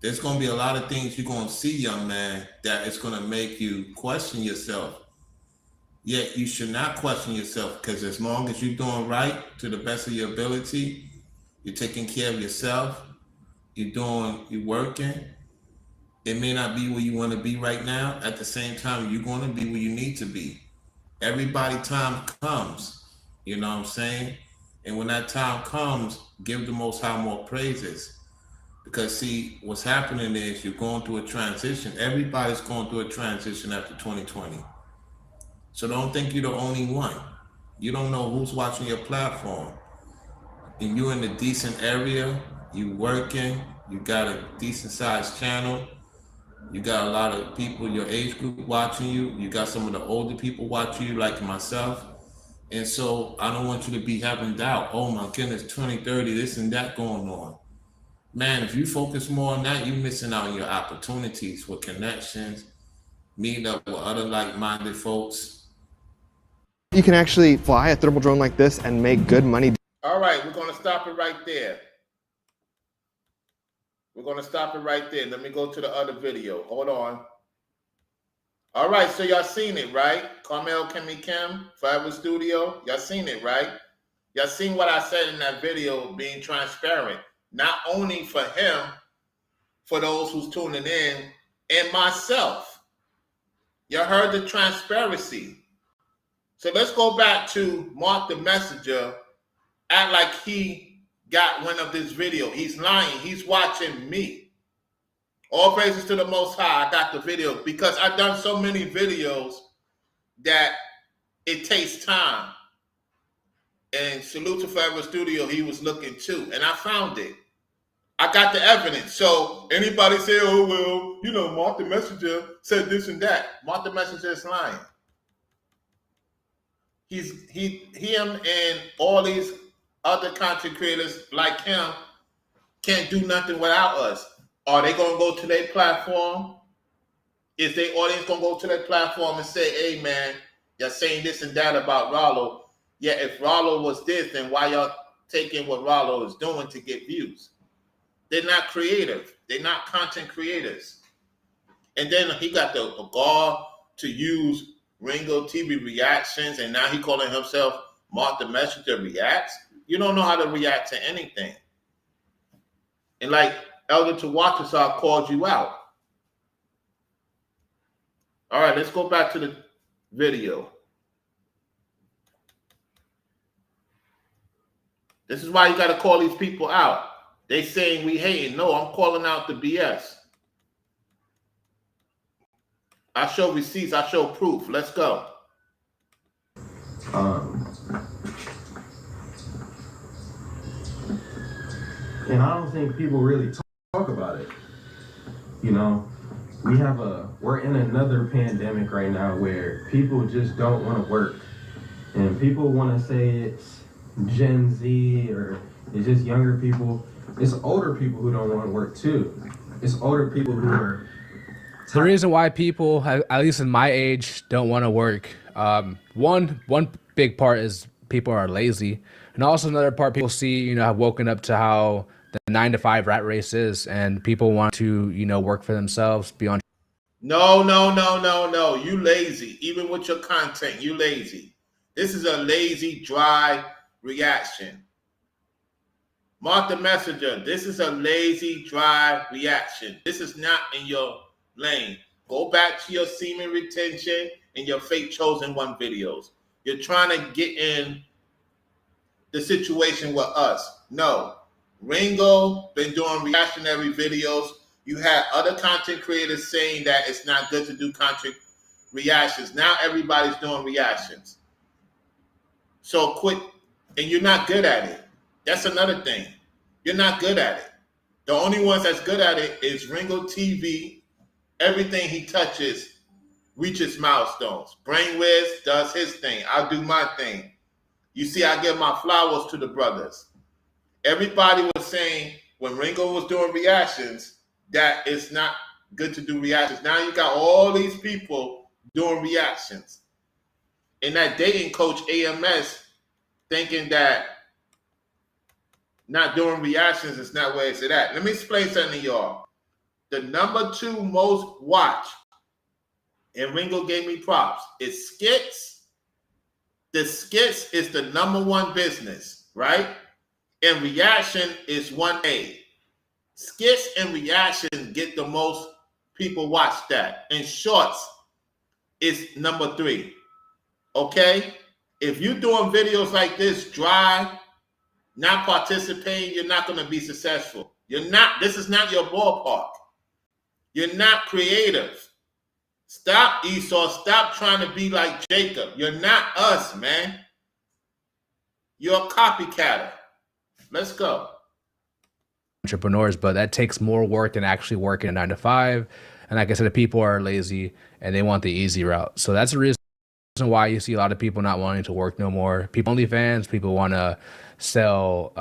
There's going to be a lot of things you're going to see, young man, that it's going to make you question yourself. Yet you should not question yourself, because as long as you're doing right to the best of your ability, you're taking care of yourself, you're working. It may not be where you want to be right now. At the same time, you're going to be where you need to be. Everybody time comes, you know what I'm saying? And when that time comes, give the Most High more praises. Because see, what's happening is you're going through a transition. Everybody's going through a transition after 2020. So don't think you're the only one. You don't know who's watching your platform. And you're in a decent area, you working, you got a decent sized channel, you got a lot of people your age group watching you, you got some of the older people watching you like myself. And so I don't want you to be having doubt, oh my goodness, 2030, this and that going on. Man, if you focus more on that, you're missing out on your opportunities with connections, meeting up with other like-minded folks. You can actually fly a thermal drone like this and make good money. All right, we're going to stop it right there. We're going to stop it right there. Let me go to the other video. Hold on. All right, so y'all seen it, right? Carmel Kimmy Kim, Forever Studio. Y'all seen it, right? Y'all seen what I said in that video, being transparent. Not only for him, for those who's tuning in, and myself. You heard the transparency. So let's go back to Mark the Messenger. Act like he got one of this video. He's lying. He's watching me. All praises to the Most High. I got the video because I've done so many videos that It takes time. And salute to Forever Studio, he was looking too. And I found it. I got the evidence. So anybody say, oh, well, you know, Mark the Messenger said this and that. Mark the Messenger is lying. Him and all these other content creators like him can't do nothing without us. Are they going to go to their platform? Is their audience going to go to their platform and say, hey, man, you're saying this and that about Rollo? Yeah, if Rollo was this, then why y'all taking what Rollo is doing to get views? They're not creative. They're not content creators. And then he got the gall to use Ringo TV reactions, and now he calling himself Mark the Messenger Reacts. You don't know how to react to anything. And like Elder Tawatasa called you out. All right, let's go back to the video. This is why you got to call these people out. They saying we hating. No, I'm calling out the BS. I show receipts. I show proof. Let's go. And I don't think people really talk about it. You know, we're in another pandemic right now where people just don't want to work. And people want to say it's Gen Z or it's just younger people. It's older people who don't want to work too. It's older people who are. The reason why people, at least in my age, don't want to work, one big part is people are lazy, and also another part, people see, you know, have woken up to how the 9-to-5 rat race is, and people want to, you know, work for themselves, be on. No. You lazy. Even with your content, you lazy. This is a lazy, dry reaction. Mark the Messenger, this is a lazy, dry reaction. This is not in your lane. Go back to your semen retention and your fake chosen one videos. You're trying to get in the situation with us. No. Ringo been doing reactionary videos. You had other content creators saying that it's not good to do content reactions. Now everybody's doing reactions. So quit, and you're not good at it. That's another thing. You're not good at it. The only ones that's good at it is Ringo TV. Everything he touches reaches milestones. Brainwiz does his thing. I'll do my thing. You see, I give my flowers to the brothers. Everybody was saying when Ringo was doing reactions that it's not good to do reactions. Now you got all these people doing reactions. And that dating coach AMS thinking that not doing reactions is not where it's at. Let me explain something to y'all. The number 2 most watched, and Ringo gave me props, is skits. The skits is the number 1 business, right? And reaction is 1A. Skits and reactions get the most people watch that. And shorts is number 3. Okay? If you're doing videos like this, dry, not participating, you're not going to be successful. This is not your ballpark. You're not creative. Stop, Esau. Stop trying to be like Jacob. You're not us, man. You're a copycatter. Let's go. Entrepreneurs, but that takes more work than actually working a 9-to-5. And like I said, the people are lazy and they want the easy route. So that's the reason why you see a lot of people not wanting to work no more. People OnlyFans, people want to sell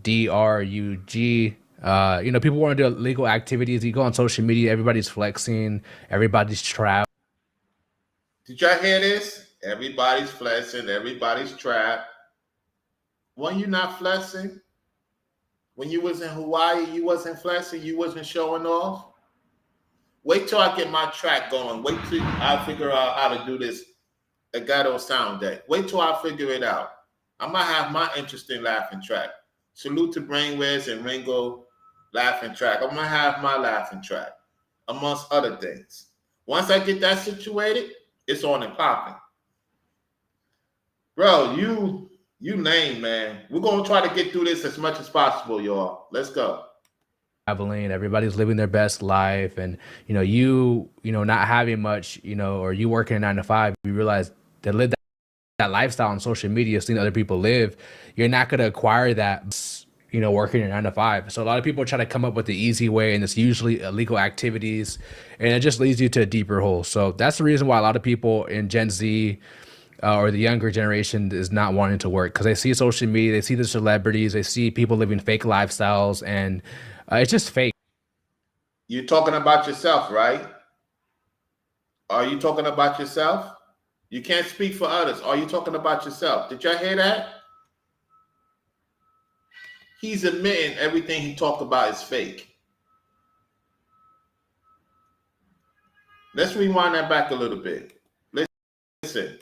DRUG. You know, people want to do illegal activities. You go on social media, everybody's flexing, everybody's trapped. Did y'all hear this? Everybody's flexing, everybody's trapped. When you not flexing? When you was in Hawaii, you wasn't flexing, you wasn't showing off? Wait till I get my track going. Wait till I figure out how to do this Legato sound day. Wait till I figure it out. I might have my interesting laughing track. Salute to Brainwiz and Ringo laughing track. I'm gonna have my laughing track, amongst other things. Once I get that situated, it's on and popping. Bro, you lame, man. We're gonna try to get through this as much as possible, y'all. Let's go. Traveling, everybody's living their best life, and you know, not having much, or you working a 9-to-5, you realize they live that lifestyle on social media, seeing other people live, you're not going to acquire that, working your 9 to 5. So a lot of people try to come up with the easy way, and it's usually illegal activities, and it just leads you to a deeper hole. So that's the reason why a lot of people in Gen Z or the younger generation is not wanting to work, because they see social media, they see the celebrities, they see people living fake lifestyles, and it's just fake. You're talking about yourself, right? Are you talking about yourself? You can't speak for others. Are you talking about yourself? Did y'all hear that? He's admitting everything he talked about is fake. Let's rewind that back a little bit. Listen.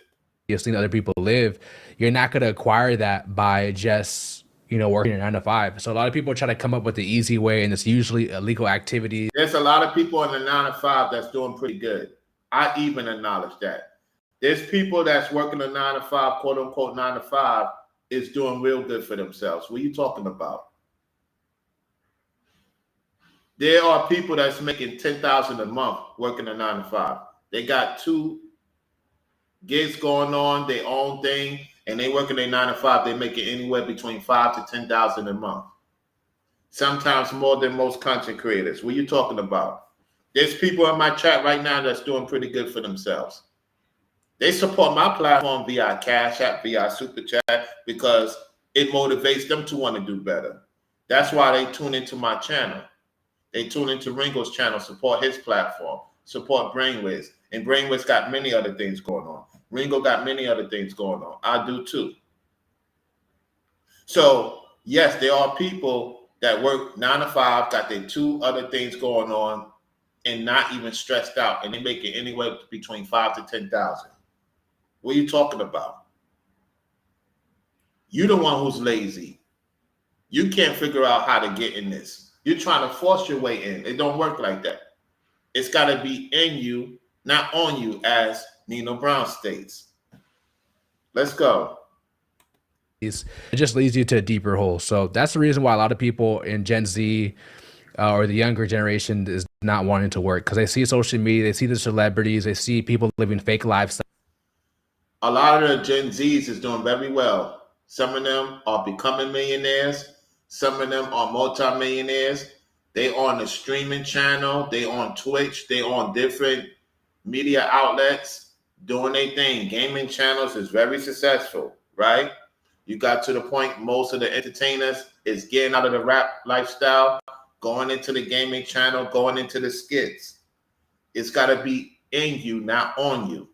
You've seen other people live. You're not going to acquire that by just, working your 9 to 5. So a lot of people try to come up with the easy way, and it's usually illegal activities. There's a lot of people in the 9 to 5 that's doing pretty good. I even acknowledge that. There's people that's working a 9 to 5, quote unquote 9 to 5, is doing real good for themselves. What are you talking about? There are people that's making $10,000 a month working a 9 to 5. They got 2 gigs going on, their own thing, and they working a 9 to 5. They make it anywhere between $5,000 to $10,000 a month. Sometimes more than most content creators. What are you talking about? There's people in my chat right now that's doing pretty good for themselves. They support my platform via Cash App, via Super Chat, because it motivates them to want to do better. That's why they tune into my channel. They tune into Ringo's channel, support his platform, support Brainwiz. And Brainwiz got many other things going on. Ringo got many other things going on. I do too. So, yes, there are people that work 9 to 5, got their 2 other things going on, and not even stressed out, and they make it anywhere between $5,000 to $10,000. What are you talking about? You're the one who's lazy. You can't figure out how to get in this. You're trying to force your way in. It don't work like that. It's got to be in you, not on you, as Nino Brown states. Let's go. It just leads you to a deeper hole. So that's the reason why a lot of people in Gen Z or the younger generation is not wanting to work, because they see social media, they see the celebrities, they see people living fake lifestyles. A lot of the Gen Zs is doing very well. Some of them are becoming millionaires. Some of them are multimillionaires. They on the streaming channel. They on Twitch. They on different media outlets doing their thing. Gaming channels is very successful, right? You got to the point most of the entertainers is getting out of the rap lifestyle, going into the gaming channel, going into the skits. It's got to be in you, not on you.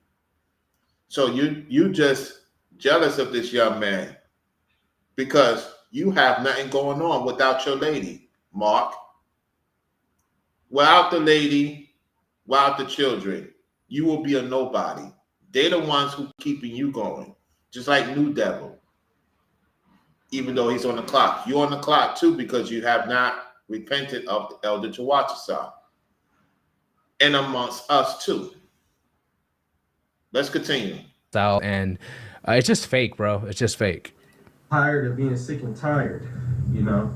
So you just jealous of this young man because you have nothing going on without your lady, Mark. Without the lady, without the children, you will be a nobody. They're the ones who keeping you going, just like New Devil. Even though he's on the clock. You're on the clock too because you have not repented of the Elder Tawatasa. And amongst us too. Let's continue. And it's just fake, bro. It's just fake. Tired of being sick and tired, you know?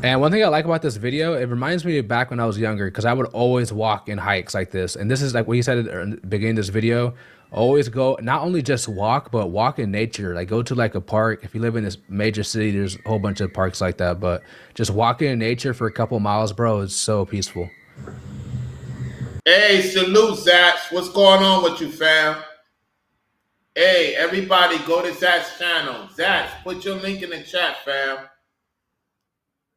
And one thing I like about this video, it reminds me of back when I was younger, because I would always walk in hikes like this. And this is like what he said at the beginning of this video. Always go, not only just walk, but walk in nature. Like go to like a park. If you live in this major city, there's a whole bunch of parks like that. But just walking in nature for a couple miles, bro, is so peaceful. Hey, salute, Zach. What's going on with you, fam? Hey, everybody, go to Zach's channel. Zach, put your link in the chat, fam.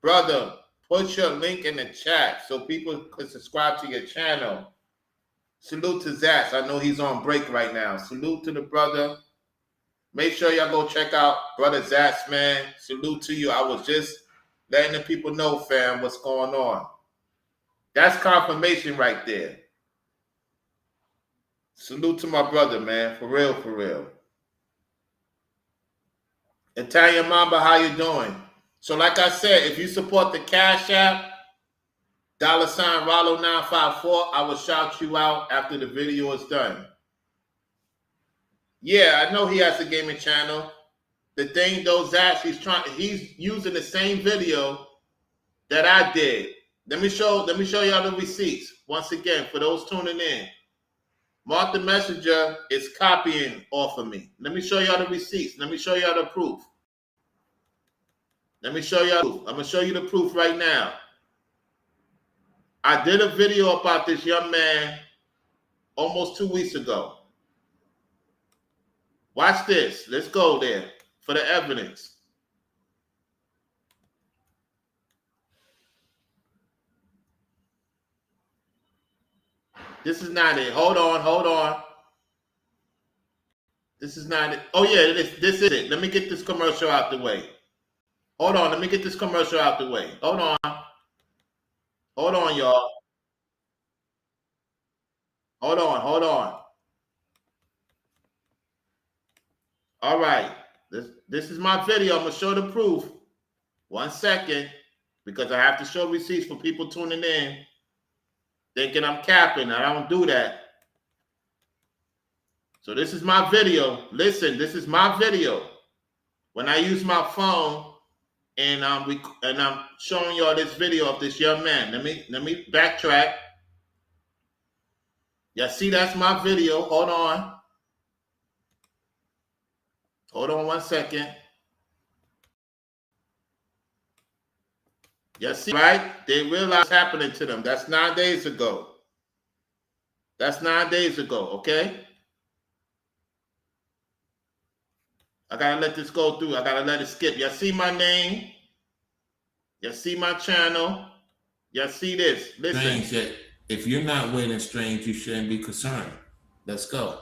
Brother, put your link in the chat so people can subscribe to your channel. Salute to Zach. I know he's on break right now. Salute to the brother. Make sure y'all go check out Brother Zach, man. Salute to you. I was just letting the people know, fam, what's going on. That's confirmation right there. Salute to my brother, man. For real, for real. Italian Mamba, how you doing? So like I said, if you support the Cash App, $ Rollo 954, I will shout you out after the video is done. Yeah, I know he has a gaming channel. The thing though, Zach, he's using the same video that I did. Let me show y'all the receipts once again for those tuning in. Mark the Messenger is copying off of me. Let me show y'all the receipts. Let me show y'all the proof. Let me show y'all the proof. I'm going to show you the proof right now. I did a video about this young man almost 2 weeks ago. Watch this. Let's go there for the evidence. This is not it. Hold on. This is not it. Oh, yeah, this is it. Let me get this commercial out the way. Hold on. Let me get this commercial out the way. Hold on. Hold on, y'all. Hold on. All right. This is my video. I'm going to show the proof. 1 second. Because I have to show receipts for people tuning in. Thinking I'm capping. I don't do that. So this is my video. Listen, this is my video. When I use my phone and I'm showing y'all this video of this young man. Let me backtrack. Y'all see that's my video. Hold on. Hold on 1 second. Y'all see, right? They realize what's happening to them. That's 9 days ago. That's 9 days ago, okay? I gotta let this go through. I gotta let it skip. Y'all see my name? Y'all see my channel? Y'all see this? Listen. Strange that if you're not winning Strange, you shouldn't be concerned. Let's go.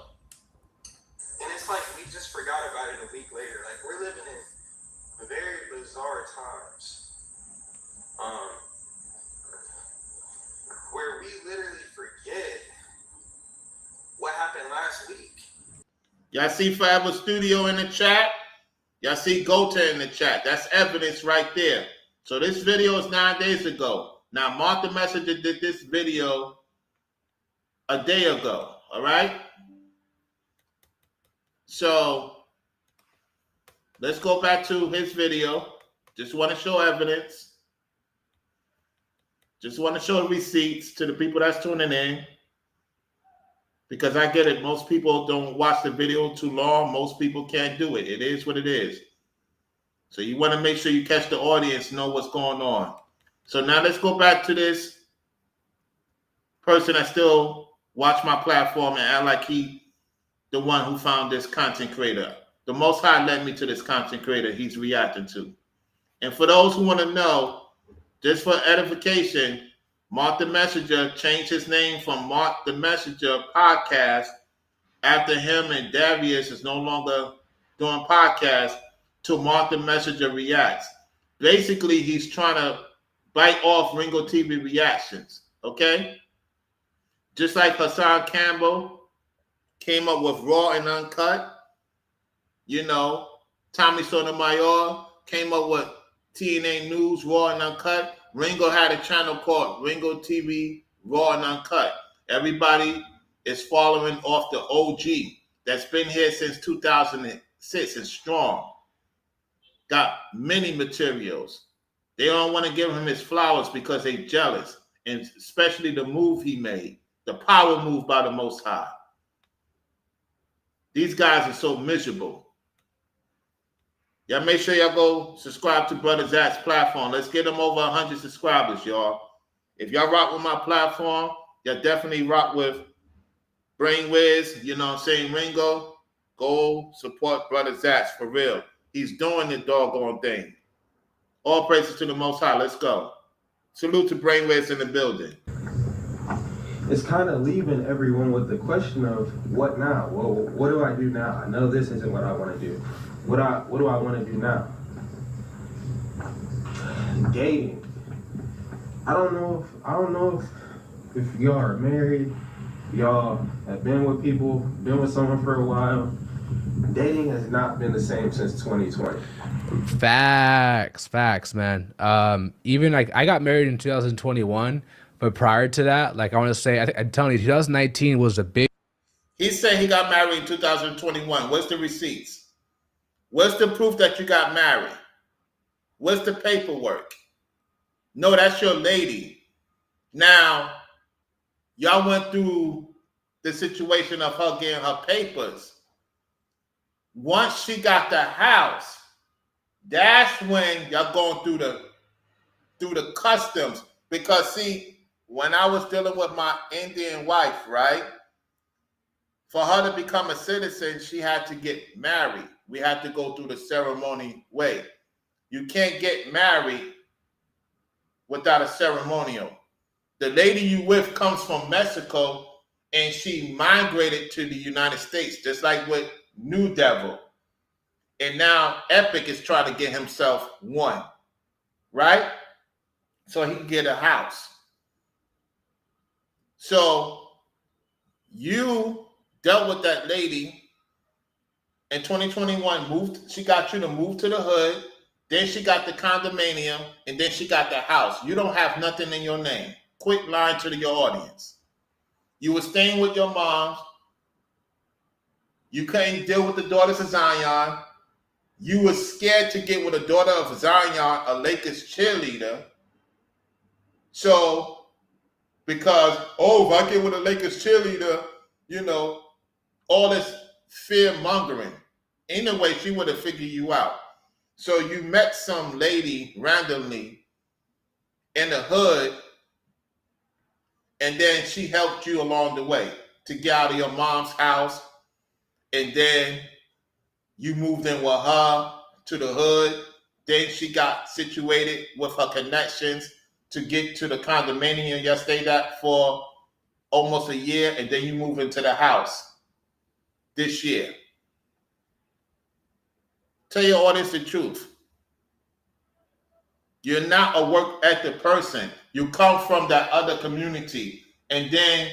And it's like we just forgot about it a week later. Like we're living in very bizarre times. Where we literally forget what happened last week. Y'all see Forever Studio in the chat? Y'all see Gota in the chat? That's evidence right there. So this video is 9 days ago. Now, Mark the Messenger did this video a day ago, all right? So let's go back to his video. Just want to show evidence. Just want to show receipts to the people that's tuning in. Because I get it. Most people don't watch the video too long. Most people can't do it. It is what it is. So you want to make sure you catch the audience, know what's going on. So now let's go back to this person that still watch my platform and act like he the one who found this content creator. The Most High led me to this content creator he's reacting to. And for those who want to know, just for edification, Mark the Messenger changed his name from Mark the Messenger Podcast after him and Darius is no longer doing podcasts to Mark the Messenger Reacts. Basically, he's trying to bite off Ringo TV reactions, okay? Just like Hassan Campbell came up with Raw and Uncut, you know, Tommy Sotomayor came up with TNA News, Raw and Uncut. Ringo had a channel called Ringo TV, Raw and Uncut. Everybody is following off the OG that's been here since 2006 and strong. Got many materials. They don't want to give him his flowers because they're jealous, and especially the move he made, the power move by the Most High. These guys are so miserable. Y'all make sure y'all go subscribe to Brother Zach's platform. Let's get him over 100 subscribers, y'all. If y'all rock with my platform, y'all definitely rock with Brainwiz, you know what I'm saying, Ringo. Go support Brother Zach for real. He's doing the doggone thing. All praises to the Most High. Let's go. Salute to Brainwiz in the building. It's kind of leaving everyone with the question of what now? Well, what do I do now? I know this isn't what I want to do. What do I want to do now? Dating. I don't know if y'all are married, y'all have been with people, been with someone for a while. Dating has not been the same since 2020. Facts, man. Even like I got married in 2021, but prior to that, like I want to say, I'm telling you, 2019 was a big. He said he got married in 2021. What's the receipts? What's the proof that you got married? What's the paperwork? No, that's your lady. Now, y'all went through the situation of her getting her papers. Once she got the house, that's when y'all going through the customs. Because see, when I was dealing with my Indian wife, right? For her to become a citizen, she had to get married. We had to go through the ceremony way. You can't get married without a ceremonial. The lady you with comes from Mexico and she migrated to the United States, just like with New Devil. And now Epic is trying to get himself one, right? So he can get a house. So you dealt with that lady in 2021, she got you to move to the hood, then she got the condominium, and then she got the house. You don't have nothing in your name. Quick line to your audience. You were staying with your mom. You couldn't deal with the daughters of Zion. You were scared to get with a daughter of Zion, a Lakers cheerleader. So, because, if I get with a Lakers cheerleader, all this fear mongering. Anyway, she would have figured you out. So you met some lady randomly in the hood, and then she helped you along the way to get out of your mom's house, and then you moved in with her to the hood. Then she got situated with her connections to get to the condominium you stayed at for almost a year, and then you move into the house this year. Tell your audience the truth. You're not a work ethic person. You come from that other community. And then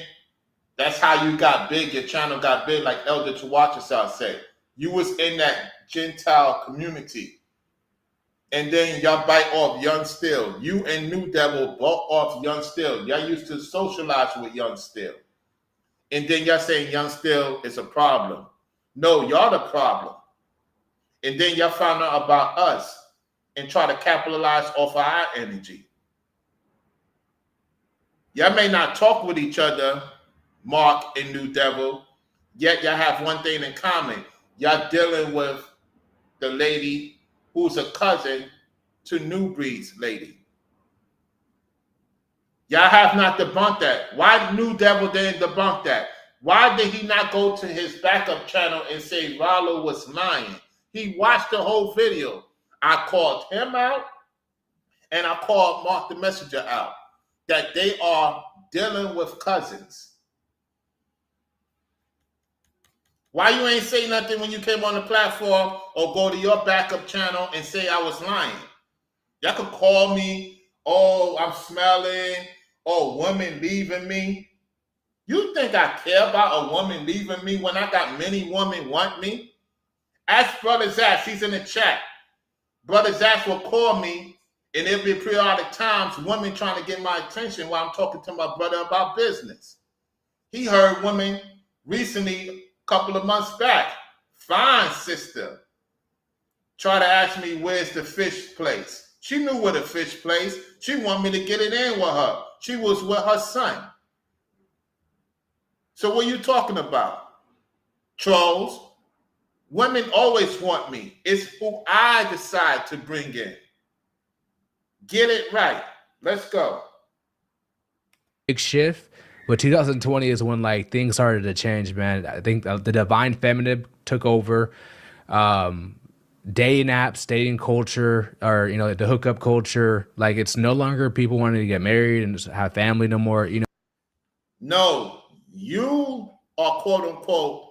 that's how you got big. Your channel got big, like Elder Tawatasa said. You was in that Gentile community. And then y'all bite off Young Still. You and New Devil bought off Young Still. Y'all used to socialize with Young Still. And then y'all saying Young Still is a problem. No, y'all the problem. And then y'all found out about us and try to capitalize off our energy. Y'all may not talk with each other, Mark and New Devil, yet y'all have one thing in common. Y'all dealing with the lady who's a cousin to New Breed's lady. Y'all have not debunked that. Why New Devil didn't debunk that? Why did he not go to his backup channel and say Rollo was lying? He watched the whole video. I called him out and I called Mark the Messenger out that they are dealing with cousins. Why you ain't say nothing when you came on the platform or go to your backup channel and say I was lying? Y'all could call me, I'm smelling, women leaving me. You think I care about a woman leaving me when I got many women want me? Ask Brother Zash, he's in the chat. Brother Zash will call me, and there'll be periodic times women trying to get my attention while I'm talking to my brother about business. He heard women recently, a couple of months back, fine sister, try to ask me where's the fish place. She knew where the fish place. She wanted me to get it in with her. She was with her son. So what are you talking about? Trolls. Women always want me. It's who I decide to bring in. Get it right. Let's go. Big shift, but 2020 is when things started to change, man. I think the divine feminine took over. Dating apps, dating culture, or the hookup culture. It's no longer people wanting to get married and just have family no more. No, you are quote unquote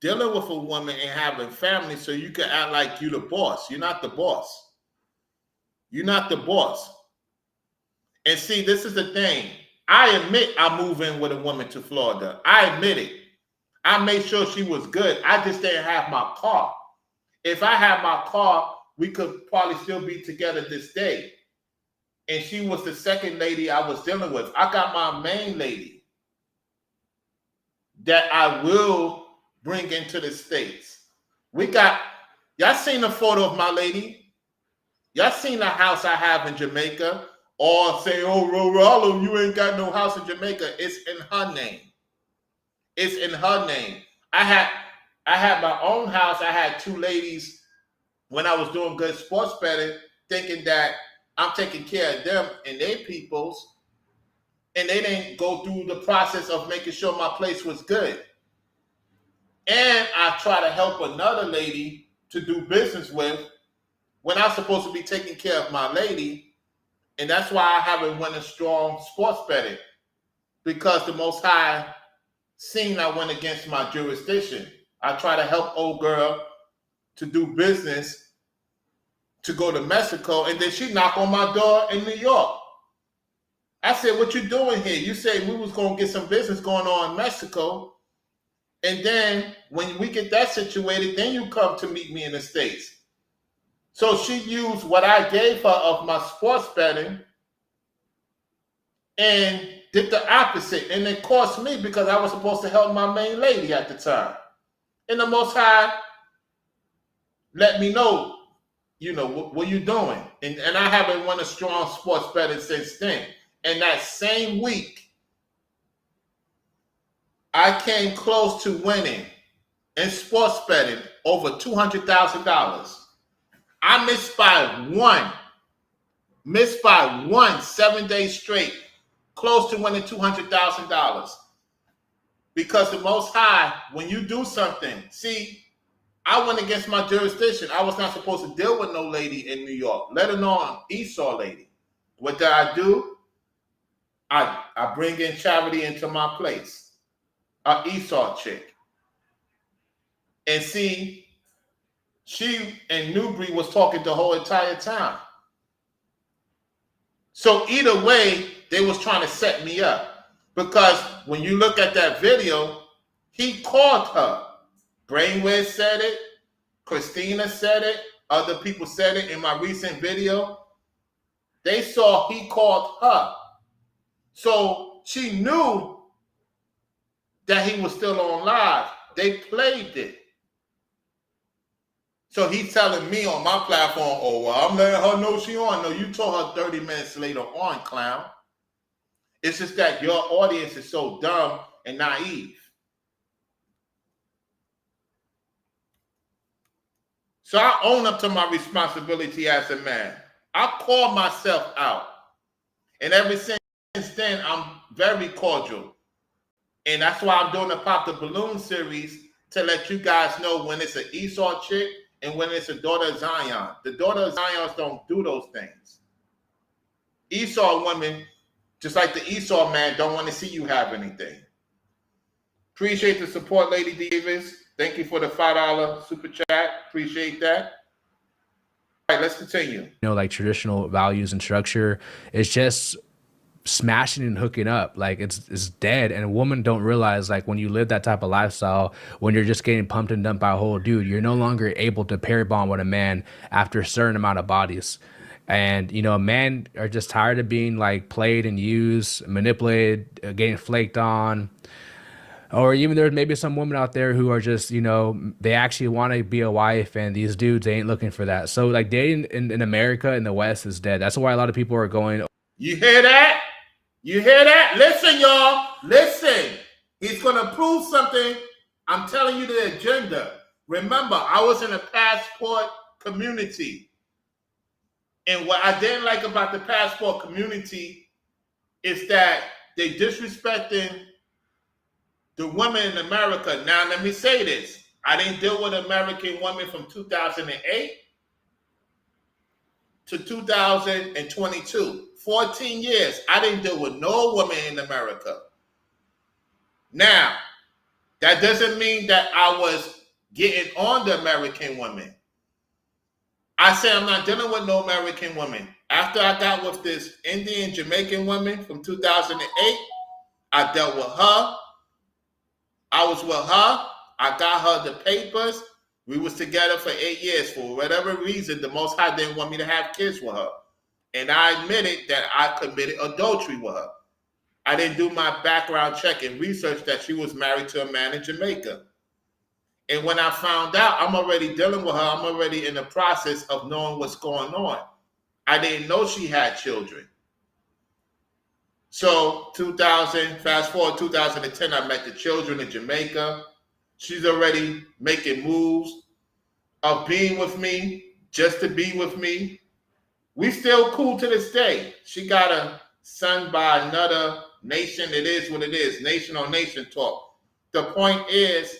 dealing with a woman and having family so you can act like you the boss. You're not the boss. You're not the boss. And see, this is the thing. I admit I moved in with a woman to Florida. I admit it. I made sure she was good. I just didn't have my car. If I had my car, we could probably still be together this day. And she was the second lady I was dealing with. I got my main lady that I will bring into the States. Y'all seen the photo of my lady? Y'all seen the house I have in Jamaica? Or say, Rollo, you ain't got no house in Jamaica. It's in her name. It's in her name. I had my own house. I had two ladies when I was doing good sports betting, thinking that I'm taking care of them and their peoples, and they didn't go through the process of making sure my place was good. And I try to help another lady to do business with when I'm supposed to be taking care of my lady. And that's why I haven't won a strong sports betting, because the Most High seen I went against my jurisdiction. I try to help old girl to do business, to go to Mexico, and then she knocked on my door in New York. I said, what you doing here? You said we was going to get some business going on in Mexico, and then when we get that situated, then you come to meet me in the States. So she used what I gave her of my sports betting and did the opposite. And it cost me, because I was supposed to help my main lady at the time. And the Most High let me know, what you doing? And I haven't won a strong sports betting since then. And that same week, I came close to winning in sports betting over $200,000. I missed by one 7 days straight, close to winning $200,000. Because the Most High, when you do something, see, I went against my jurisdiction. I was not supposed to deal with no lady in New York, let alone Esau lady. What did I do? I bring in Charity into my place, a Esau chick. And see, she and Newbury was talking the whole entire time. So either way, they was trying to set me up. Because when you look at that video, he called her. Brainwave said it. Christina said it. Other people said it in my recent video. They saw he called her. So she knew that he was still on live. They played it. So he's telling me on my platform, oh, well, I'm letting her know she on. No, you told her 30 minutes later on, clown. It's just that your audience is so dumb and naive. So I own up to my responsibility as a man. I call myself out. And ever since then, I'm very cordial. And that's why I'm doing the Pop the Balloon series, to let you guys know when it's an Esau chick and when it's a daughter of Zion. The daughter of Zions don't do those things. Esau women, just like the Esau man, don't want to see you have anything. Appreciate the support, Lady Davis. Thank you for the $5 super chat. Appreciate that. All right, let's continue. Like traditional values and structure, it's just smashing and hooking up. Like it's dead. And women don't realize, like, when you live that type of lifestyle, when you're just getting pumped and dumped by a whole dude, you're no longer able to pair bond with a man after a certain amount of bodies. And men are just tired of being like played and used, manipulated, getting flaked on. Or even there's maybe some women out there who are just, they actually want to be a wife, and these dudes, they ain't looking for that. So like dating in America, in the West, is dead. That's why a lot of people are going. You hear that? You hear that? Listen, y'all. Listen. He's going to prove something. I'm telling you the agenda. Remember, I was in a passport community. And what I didn't like about the passport community is that they disrespecting the women in America. Now, let me say this. I didn't deal with American women from 2008 to 2022. 14 years. I didn't deal with no woman in America. Now, that doesn't mean that I was getting on the American women. I say I'm not dealing with no American women. After I got with this Indian Jamaican woman from 2008, I dealt with her. I was with her. I got her the papers. We was together for 8 years. For whatever reason, the Most High didn't want me to have kids with her. And I admitted that I committed adultery with her. I didn't do my background check and research that she was married to a man in Jamaica. And when I found out, I'm already dealing with her. I'm already in the process of knowing what's going on. I didn't know she had children. So 2000, fast forward 2010, I met the children in Jamaica. She's already making moves of being with me, just to be with me. We still cool to this day. She got a son by another nation. It is what it is. Nation on nation talk. The point is,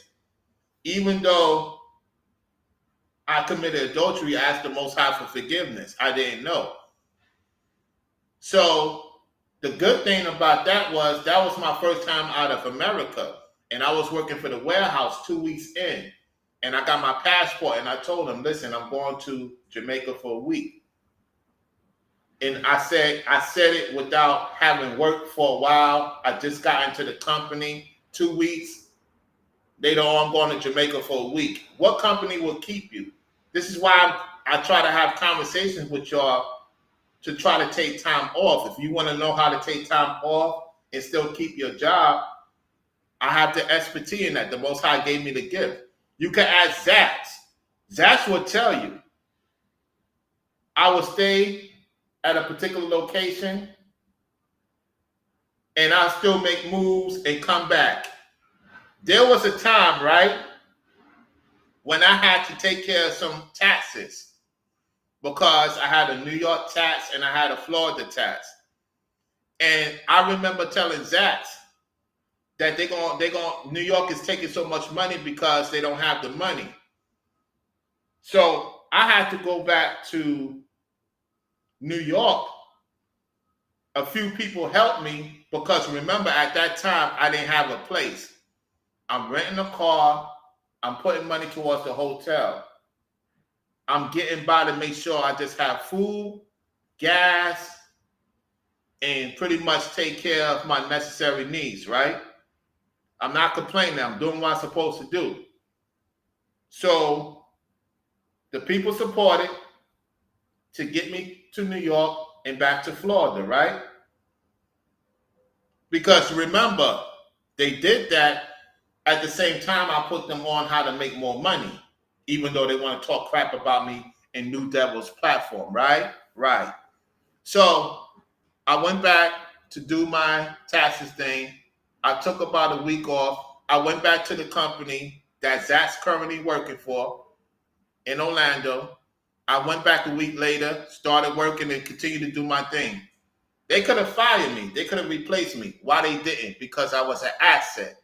even though I committed adultery, I asked the Most High for forgiveness. I didn't know. So the good thing about that was my first time out of America. And I was working for the warehouse 2 weeks in. And I got my passport and I told him, listen, I'm going to Jamaica for a week. And I said it without having worked for a while. I just got into the company 2 weeks. They know I'm going to Jamaica for a week. What company will keep you? This is why I try to have conversations with y'all to try to take time off. If you want to know how to take time off and still keep your job, I have the expertise in that. The Most High gave me the gift. You can ask Zach. Zach will tell you. I will stay at a particular location and I'll still make moves and come back. There was a time, right, when I had to take care of some taxes because I had a New York tax and I had a Florida tax. And I remember telling Zach that New York is taking so much money because they don't have the money. So I had to go back to New York. A few people helped me because remember at that time I didn't have a place. I'm renting a car. I'm putting money towards the hotel. I'm getting by to make sure I just have food, gas, and pretty much take care of my necessary needs, right? I'm not complaining. I'm doing what I'm supposed to do. So the people supported to get me to New York and back to Florida, right? Because remember, they did that at the same time I put them on how to make more money, even though they want to talk crap about me in New Devil's platform, right? Right. So I went back to do my taxes thing. I took about a week off. I went back to the company that Zach's currently working for in Orlando. I went back a week later, started working and continued to do my thing. They could have fired me. They could have replaced me. Why they didn't? Because I was an asset.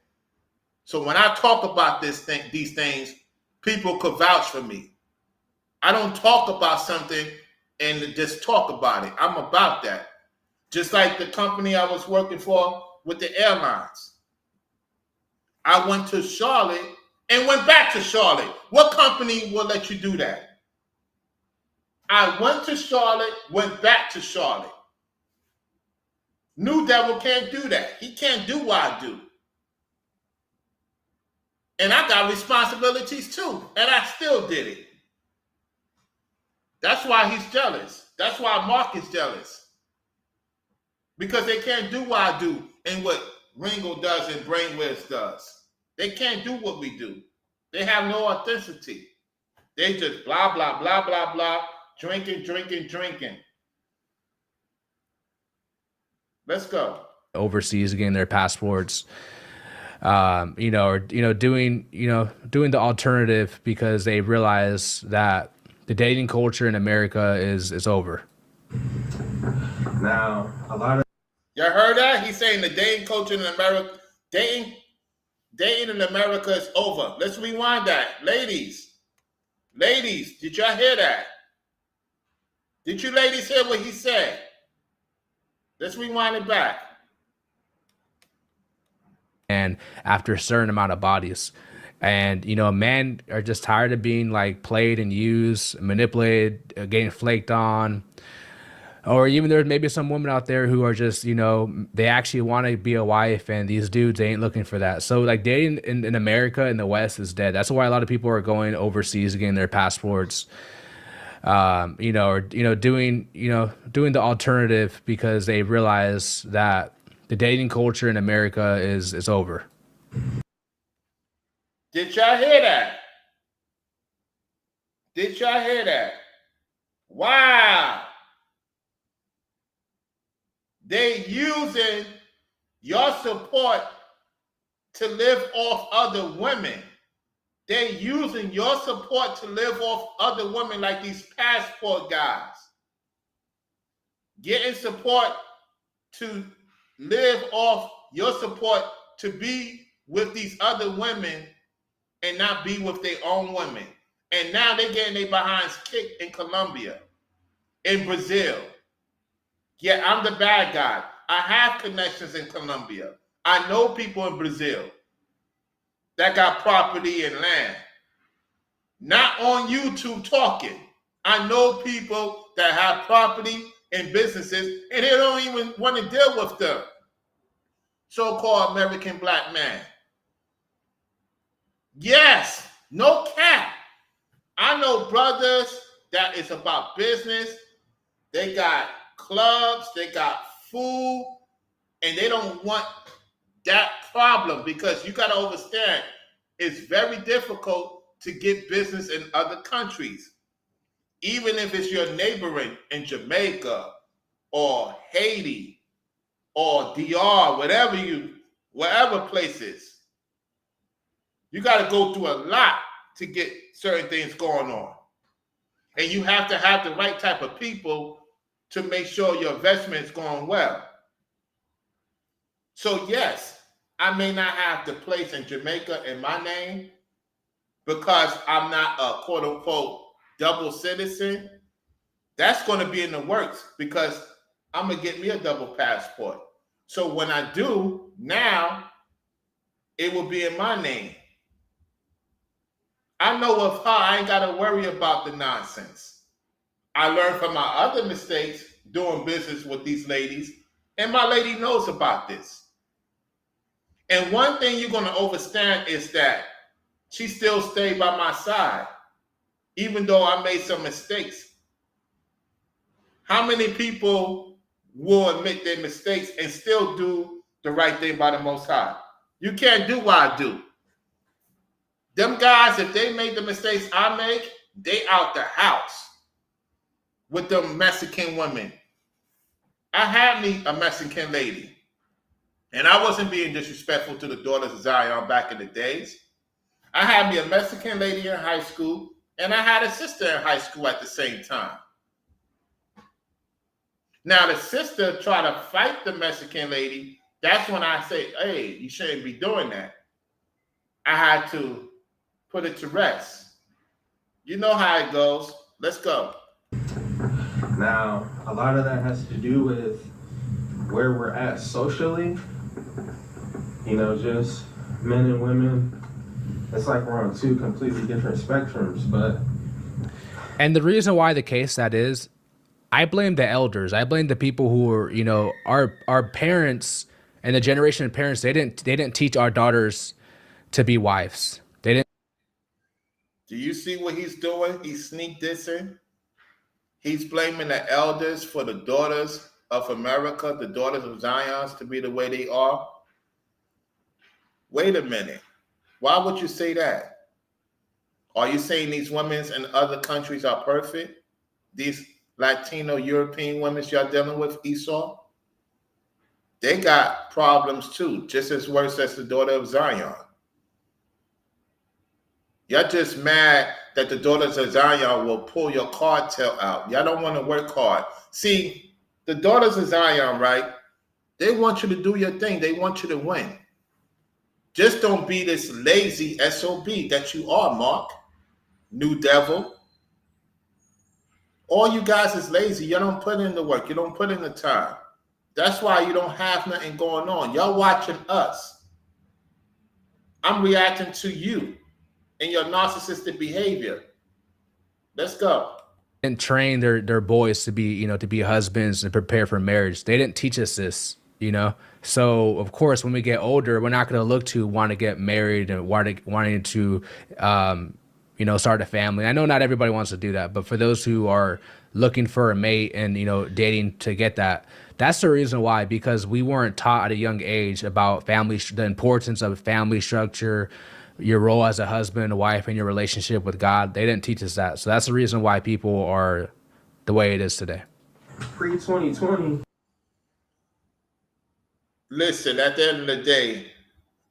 So when I talk about these things, people could vouch for me. I don't talk about something and just talk about it. I'm about that. Just like the company I was working for with the airlines. I went to Charlotte and went back to Charlotte. What company will let you do that? I went to Charlotte, went back to Charlotte. New Devil can't do that. He can't do what I do. And I got responsibilities too. And I still did it. That's why he's jealous. That's why Mark is jealous. Because they can't do what I do and what Ringo does and Brainwaves does. They can't do what we do. They have no authenticity. They just blah, blah, blah, blah, blah, drinking, drinking, drinking. Let's go. Overseas getting their passports, or doing the alternative because they realize that the dating culture in America is over. Now, a lot of Y'all heard that? He's saying the dating culture in America, dating in America is over. Let's rewind that. Ladies, did y'all hear that? Did you ladies hear what he said? Let's rewind it back. And after a certain amount of bodies, and men are just tired of being like played and used, manipulated, getting flaked on. Or even there's maybe some women out there who are just, they actually want to be a wife, and these dudes, they ain't looking for that. So like dating in America in the West is dead. That's why a lot of people are going overseas getting their passports, or doing the alternative because they realize that the dating culture in America is over. Did y'all hear that? Did y'all hear that? Wow. They using your support to live off other women. They using your support to live off other women like these passport guys. Getting support to live off your support to be with these other women and not be with their own women. And now they're getting their behinds kicked in Colombia, in Brazil. Yeah, I'm the bad guy. I have connections in Colombia. I know people in Brazil that got property and land. Not on YouTube talking. I know people that have property and businesses, and they don't even want to deal with them. So-called American black man. Yes, no cap. I know brothers that is about business. They got clubs, they got food, and they don't want that problem because you got to understand it's very difficult to get business in other countries. Even if it's your neighboring in Jamaica or Haiti or DR, whatever places, you got to go through a lot to get certain things going on. And you have to have the right type of people to make sure your investment is going well. So yes, I may not have the place in Jamaica in my name because I'm not a quote unquote double citizen. That's going to be in the works because I'm going to get me a double passport. So when I do, now it will be in my name. I know of her, I ain't got to worry about the nonsense. I learned from my other mistakes doing business with these ladies, and my lady knows about this. And one thing you're going to understand is that she still stayed by my side, even though I made some mistakes. How many people will admit their mistakes and still do the right thing by the Most High? You can't do what I do. Them guys, if they made the mistakes I make, they out the house with them Mexican women. I had me a Mexican lady, and I wasn't being disrespectful to the daughters of Zion back in the days. I had me a Mexican lady in high school, and I had a sister in high school at the same time. Now, the sister tried to fight the Mexican lady. That's when I say, hey, you shouldn't be doing that. I had to put it to rest. You know how it goes. Let's go. Now, a lot of that has to do with where we're at socially. You know, just men and women. It's like we're on two completely different spectrums, but. And the reason why the case that is, I blame the elders. I blame the people who are, you know, our parents and the generation of parents. They didn't teach our daughters to be wives. They didn't. Do you see what he's doing? He's sneak dissing. He's blaming the elders for the daughters of America, the daughters of Zion, to be the way they are. Wait a minute. Why would you say that? Are you saying these women in other countries are perfect? These Latino European women y'all dealing with, Esau? They got problems too, just as worse as the daughter of Zion. Y'all just mad that the daughters of Zion will pull your cartel out. Y'all don't want to work hard. See, the daughters of Zion, right? They want you to do your thing. They want you to win. Just don't be this lazy SOB that you are, Mark. New devil. All you guys is lazy. You don't put in the work. You don't put in the time. That's why you don't have nothing going on. Y'all watching us. I'm reacting to you and your narcissistic behavior. Let's go. Didn't train their boys to be, you know, to be husbands and prepare for marriage. They didn't teach us this, you know. So of course, when we get older, we're not going to look to want to get married and wanting to, you know, start a family. I know not everybody wants to do that, but for those who are looking for a mate and, you know, dating to get that, that's the reason why, because we weren't taught at a young age about family, the importance of family structure, your role as a husband, a wife, and your relationship with God. They didn't teach us that. So that's the reason why people are the way it is today. Pre-2020, Listen, at the end of the day,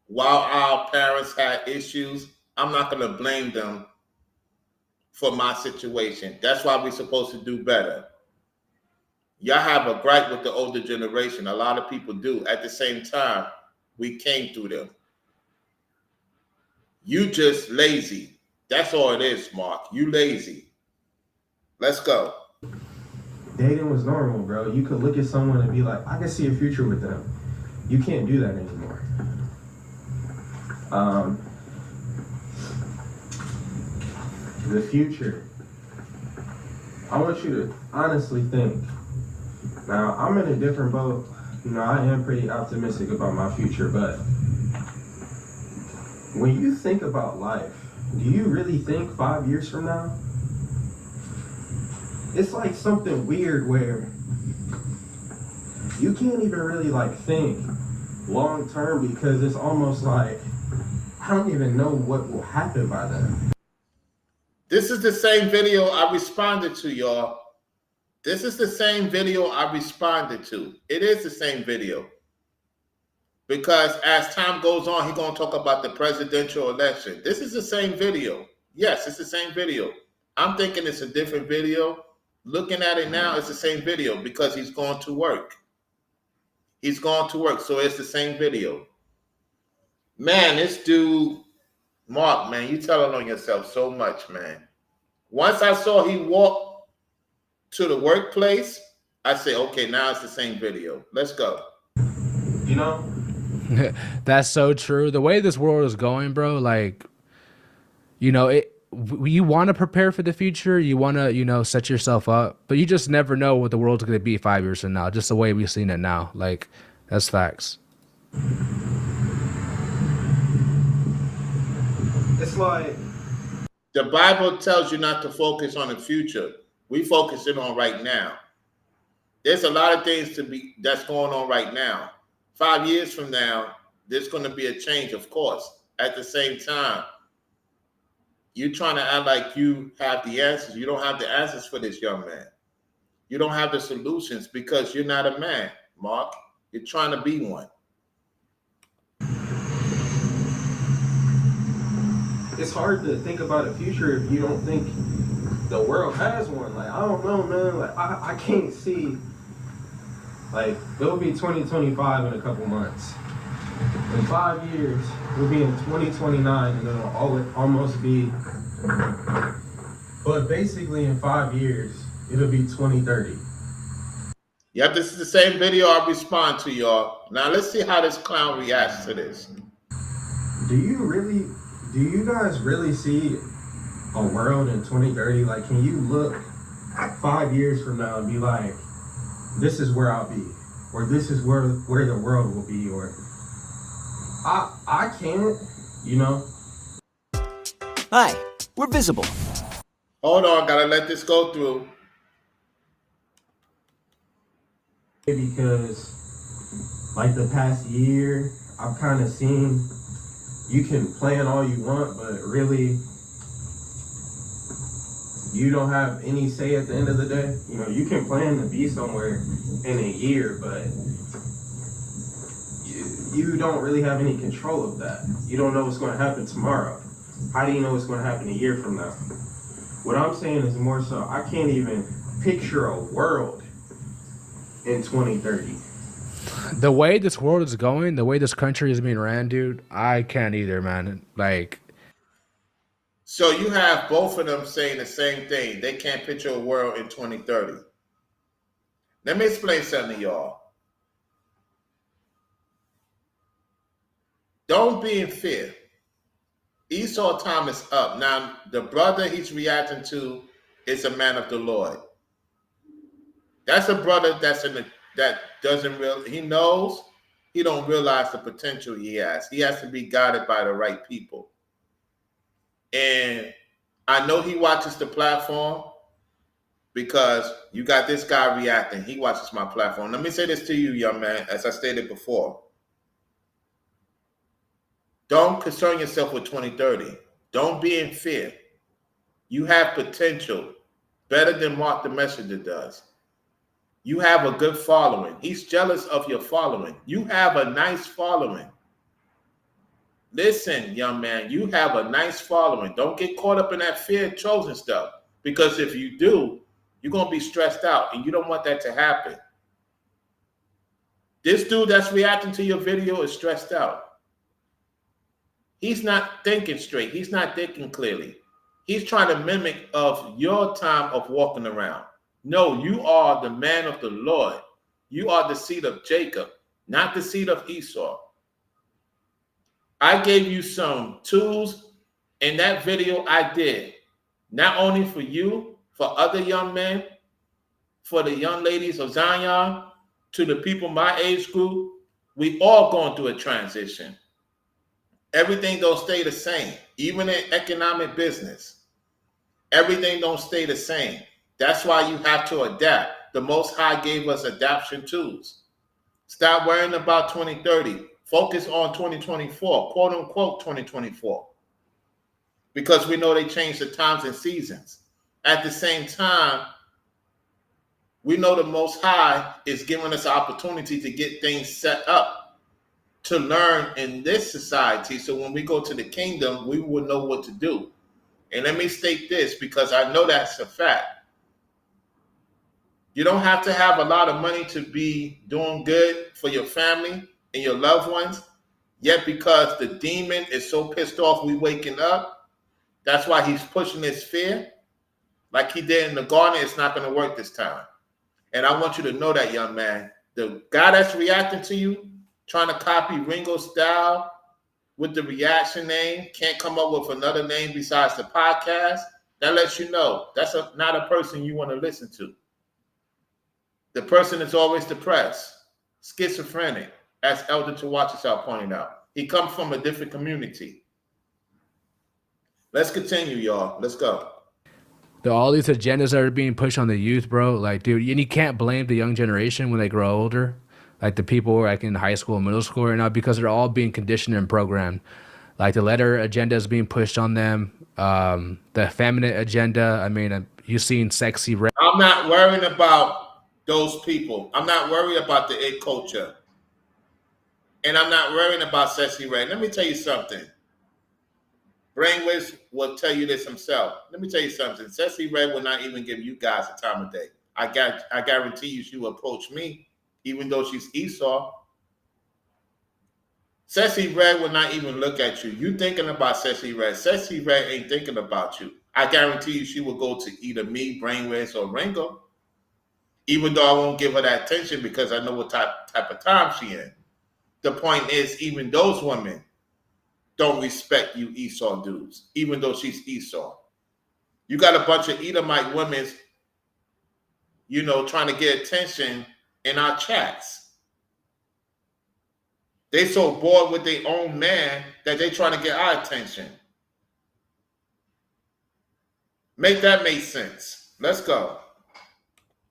while our parents had issues, I'm not going to blame them for my situation. That's why we're supposed to do better. Y'all have a gripe with the older generation. A lot of people do. At the same time, we came through them. You just lazy. That's all it is, Mark. You lazy. Let's go. Dating was normal, bro. You could look at someone and be like, I can see a future with them. You can't do that anymore. The future. I want you to honestly think. Now, I'm in a different boat. You know, I am pretty optimistic about my future, but when you think about life, do you really think 5 years from now? It's like something weird where you can't even really like think long term because it's almost like I don't even know what will happen by then. This is the same video I responded to, y'all. This is the same video I responded to. It is the same video. Because as time goes on, he's going to talk about the presidential election. This is the same video. Yes, it's the same video. I'm thinking it's a different video. Looking at it now, it's the same video because he's going to work. He's going to work, so it's the same video. Man, this dude, Mark, man, you telling on yourself so much, man. Once I saw he walked to the workplace, I say, okay, now it's the same video. Let's go. You know? That's so true. The way this world is going, bro, like, you know, you want to prepare for the future. You want to, you know, set yourself up, but you just never know what the world's going to be 5 years from now. Just the way we've seen it now. Like, that's facts. It's like the Bible tells you not to focus on the future. We focusing on right now. There's a lot of things that's going on right now. 5 years from now, there's going to be a change, of course. At the same time, you're trying to act like you have the answers. You don't have the answers for this young man. You don't have the solutions because you're not a man, Mark. You're trying to be one. it's hard to think about a future if you don't think the world has one. Like, I don't know, man. Like, I can't see. Like, it'll be 2025 in a couple months. In 5 years, we'll be in 2029, and it'll almost be. But basically, in 5 years, it'll be 2030. Yep, this is the same video I respond to, y'all. Now let's see how this clown reacts to this. Do you guys really see a world in 2030? Like, can you look 5 years from now and be like, this is where I'll be, or this is where the world will be, or I can't, you know? Hi, we're Visible. Hold on, gotta let this go through. Because like the past year, I've kind of seen you can plan all you want, but really you don't have any say at the end of the day. You know, you can plan to be somewhere in a year, but you don't really have any control of that. You don't know what's going to happen tomorrow. How do you know what's going to happen a year from now? What I'm saying is more so, I can't even picture a world in 2030. The way this world is going, the way this country is being ran, dude, I can't either, man. Like, So you have both of them saying the same thing. They can't picture a world in 2030. Let me explain something to y'all. Don't be in fear. Esau time is up. Now, the brother he's reacting to is a man of the Lord. That's a brother that doesn't really, he knows he don't realize the potential he has. He has to be guided by the right people. And I know he watches the platform because you got this guy reacting. He watches my platform. Let me say this to you, young man, as I stated before. Don't concern yourself with 2030. Don't be in fear. You have potential better than Mark the Messenger does. You have a good following. He's jealous of your following. You have a nice following. Listen, young man, you have a nice following. Don't get caught up in that fear chosen stuff. Because if you do, you're going to be stressed out, and you don't want that to happen. This dude that's reacting to your video is stressed out. He's not thinking straight. He's not thinking clearly. He's trying to mimic of your time of walking around. No, you are the man of the Lord. You are the seed of Jacob, not the seed of Esau. I gave you some tools in that video I did, not only for you, for other young men, for the young ladies of Zion, to the people my age group. We all going through a transition. Everything don't stay the same, even in economic business. Everything don't stay the same. That's why you have to adapt. The Most High gave us adaptation tools. Stop worrying about 2030. Focus on 2024, quote unquote 2024. Because we know they change the times and seasons. At the same time, we know the Most High is giving us an opportunity to get things set up, to learn in this society. So when we go to the kingdom, we will know what to do. And let me state this, because I know that's a fact. You don't have to have a lot of money to be doing good for your family and your loved ones. Yet because the demon is so pissed off we waking up, that's why he's pushing this fear. Like he did in the garden, it's not going to work this time. And I want you to know that, young man. The guy that's reacting to you, trying to copy Ringo's style with the reaction name, can't come up with another name besides the podcast, that lets you know that's not a person you want to listen to. The person is always depressed, schizophrenic, as Elder Tawatchisa pointed out. He comes from a different community. Let's continue, y'all. Let's go. All these agendas that are being pushed on the youth, bro. Like, dude, and you can't blame the young generation when they grow older. Like the people who are like in high school and middle school right now, because they're all being conditioned and programmed. Like the letter agenda is being pushed on them. The feminine agenda. I mean, you've seen Sexy Red. I'm not worrying about those people. I'm not worried about the it culture. And I'm not worrying about Sexy Red. Let me tell you something. Brainwaves will tell you this himself. Let me tell you something. Sexy Red will not even give you guys a time of day. I guarantee you she will approach me, even though she's Esau. Sexy Red will not even look at you. You thinking about Sexy Red. Sexy Red ain't thinking about you. I guarantee you she will go to either me, Brainwaves, or Ringo. Even though I won't give her that attention because I know what type of time she in. The point is, even those women don't respect you Esau dudes, even though she's Esau. You got a bunch of Edomite women, trying to get attention in our chats. They so bored with their own man that they trying to get our attention. Make that make sense. Let's go.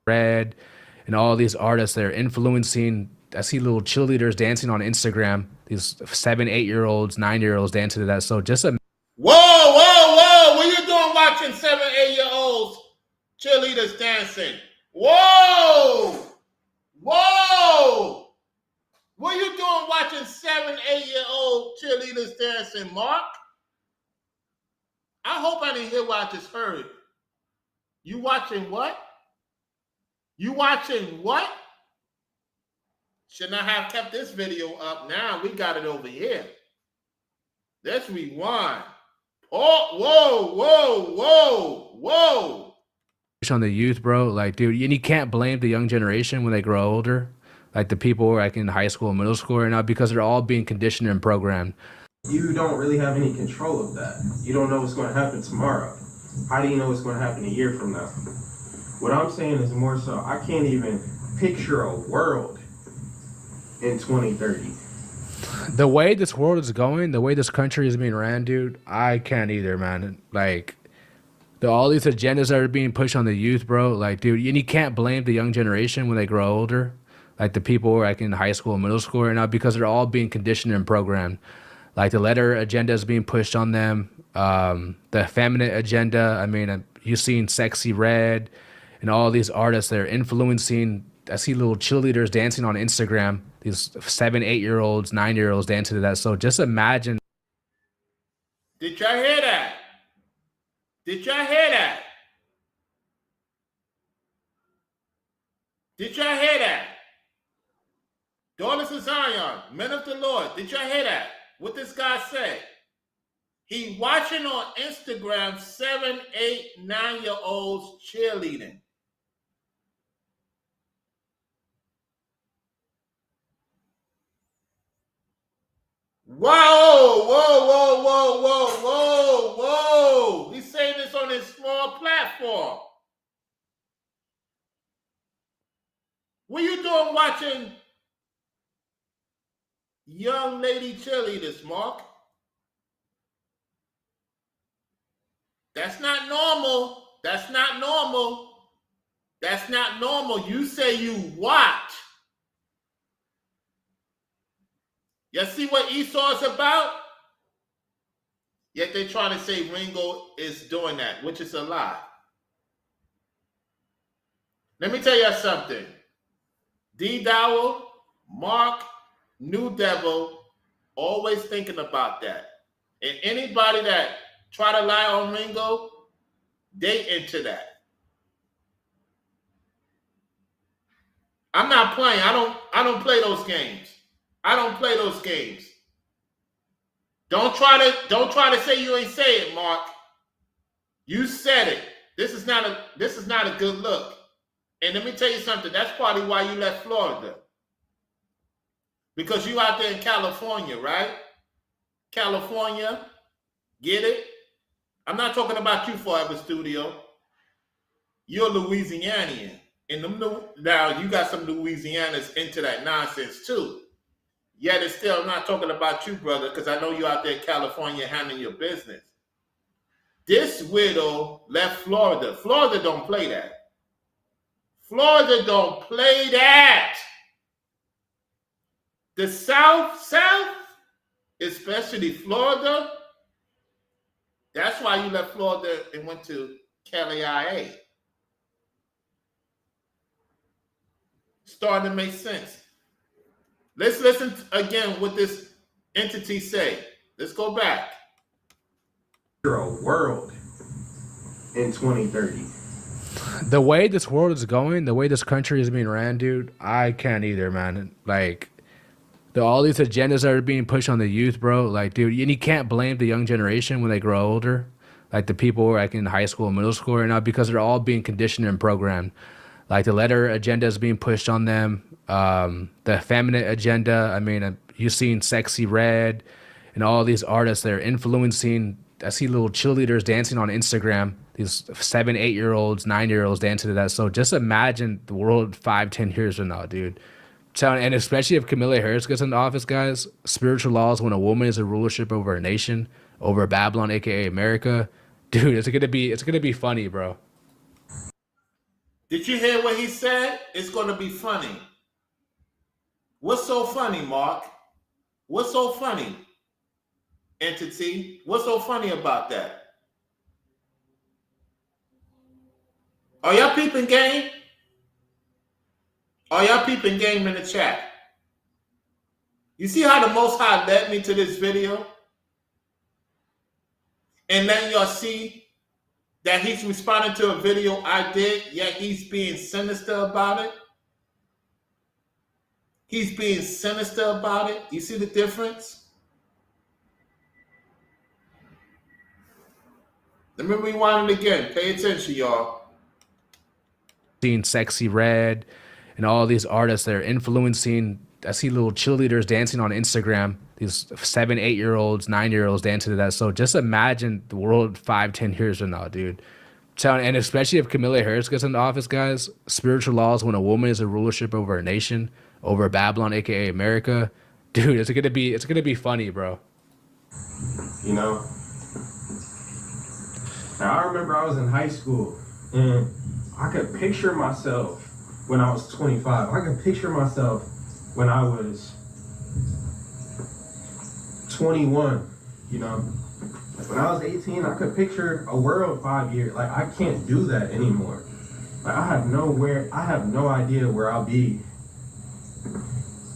Red and all these artists that are influencing. I see little cheerleaders dancing on Instagram. These 7, 8-year-olds, 9-year-olds dancing to that. So just a Whoa! What you doing watching 7, 8-year-olds cheerleaders dancing? Whoa! What you doing watching 7, 8-year-old cheerleaders dancing, Mark? I hope I didn't hear what I just heard. You watching what? Should not have kept this video up. Now we got it over here. Let's rewind. Oh, whoa. on the youth, bro. Like, dude, and you can't blame the young generation when they grow older. Like the people who are like in high school and middle school right now, because they're all being conditioned and programmed. You don't really have any control of that. You don't know what's going to happen tomorrow. How do you know what's going to happen a year from now? What I'm saying is more so, I can't even picture a world in 2030. The way this world is going, the way this country is being ran, dude, I can't either, man. Like, all these agendas that are being pushed on the youth, bro. Like, dude, and you can't blame the young generation when they grow older. Like the people who are like in high school and middle school right now, because they're all being conditioned and programmed. Like the letter agenda is being pushed on them. The feminine agenda. I mean, you've seen Sexy Red and all these artists that are influencing I see little cheerleaders dancing on Instagram. These 7, 8-year-olds, 9-year-olds dancing to that. So just imagine. Did y'all hear that? Did y'all hear that? Did y'all hear that? Daughters of Zion, men of the Lord, did y'all hear that? What this guy said? He watching on Instagram 7, 8, 9-year-olds cheerleading. Whoa, whoa, whoa, whoa, whoa, whoa, whoa. He's saying this on his small platform. What you doing watching young lady cheerleaders, Mark? That's not normal. That's not normal. That's not normal. You say you watch. You see what Esau's about? Yet they try to say Ringo is doing that, which is a lie. Let me tell you something. D Dowell, Mark, New Devil, always thinking about that. And anybody that try to lie on Ringo, they into that. I'm not playing. I don't play those games. I don't play those games. Don't try to say you ain't say it, Mark. You said it. This is not a good look. And let me tell you something. That's probably why you left Florida. Because you out there in California, right? California, get it? I'm not talking about you, Forever Studio. You're Louisianian. And now you got some Louisianans into that nonsense too. Yet it's still, I'm not talking about you, brother, because I know you out there in California handling your business. This widow left Florida. Florida don't play that. Florida don't play that. The South, especially Florida, that's why you left Florida and went to Cali-IA. Starting to make sense. Let's listen again what this entity say. Let's go back. A world in 2030. The way this world is going, the way this country is being ran, dude, I can't either, man. Like, all these agendas that are being pushed on the youth, bro. Like, dude, and you can't blame the young generation when they grow older. Like, the people who are like in high school and middle school right now, because they're all being conditioned and programmed. Like, the letter agenda is being pushed on them. The effeminate agenda. I mean, you've seen Sexy Red and all these artists that are influencing. I see little cheerleaders dancing on Instagram. These 7, 8-year-olds, 9-year-olds dancing to that. So just imagine the world 5, 10 years from now, dude. And especially if Kamala Harris gets into office, guys, spiritual laws when a woman is a rulership over a nation, over Babylon, aka America, dude, it's gonna be funny, bro. Did you hear what he said? It's gonna be funny. What's so funny, Mark? What's so funny, entity? What's so funny about that? Are y'all peeping game? Are y'all peeping game in the chat? You see how the Most High led me to this video? And then y'all see that he's responding to a video I did, yet he's being sinister about it. He's being sinister about it. You see the difference? Let me rewind it again. Pay attention, y'all. Seeing Sexy Red and all these artists that are influencing. I see little cheerleaders dancing on Instagram. These 7, 8-year-olds, 9-year-olds dancing to that. So just imagine the world 5, 10 years from now, dude. And especially if Kamala Harris gets into office, guys, spiritual laws when a woman is a rulership over a nation, over Babylon, aka America, dude, it's gonna be funny, bro. You know? Now, I remember I was in high school, and I could picture myself when I was 25. I could picture myself when I was 21, you know? When I was 18, I could picture a world 5 years. Like, I can't do that anymore. Like, I have no idea where I'll be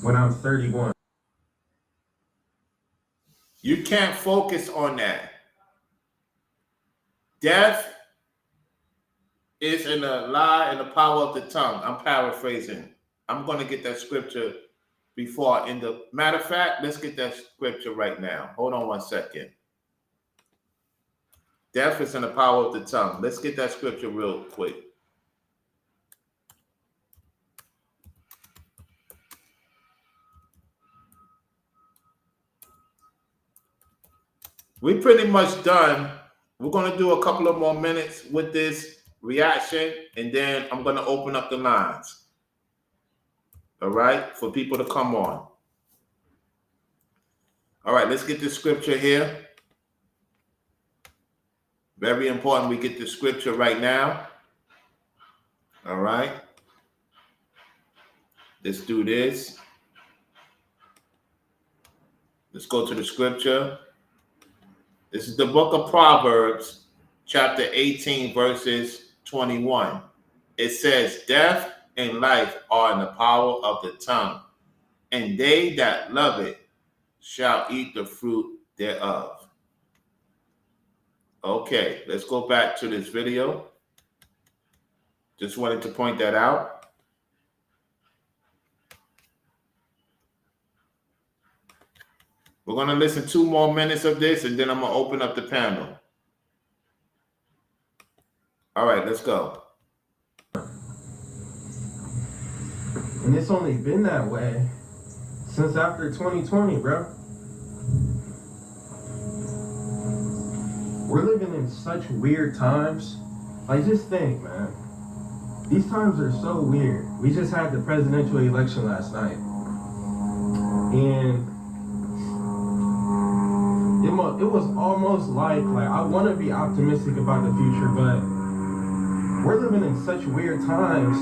when I'm 31. You can't focus on that. Death is in the lie and the power of the tongue. I'm paraphrasing. I'm going to get that scripture before I end up. Matter of fact, let's get that scripture right now. Hold on 1 second. Death is in the power of the tongue. Let's get that scripture real quick. We're pretty much done. We're going to do a couple of more minutes with this reaction, and then I'm going to open up the lines. All right, for people to come on. All right, let's get the scripture here. Very important we get the scripture right now. All right. Let's do this. Let's go to the scripture. This is the book of Proverbs, chapter 18, verses 21. It says, death and life are in the power of the tongue, and they that love it shall eat the fruit thereof. Okay, let's go back to this video. Just wanted to point that out. We're going to listen 2 more minutes of this, and then I'm going to open up the panel. All right, let's go. And it's only been that way since after 2020, bro. We're living in such weird times. Like, just think, man. These times are so weird. We just had the presidential election last night. And it was almost like I want to be optimistic about the future, but we're living in such weird times.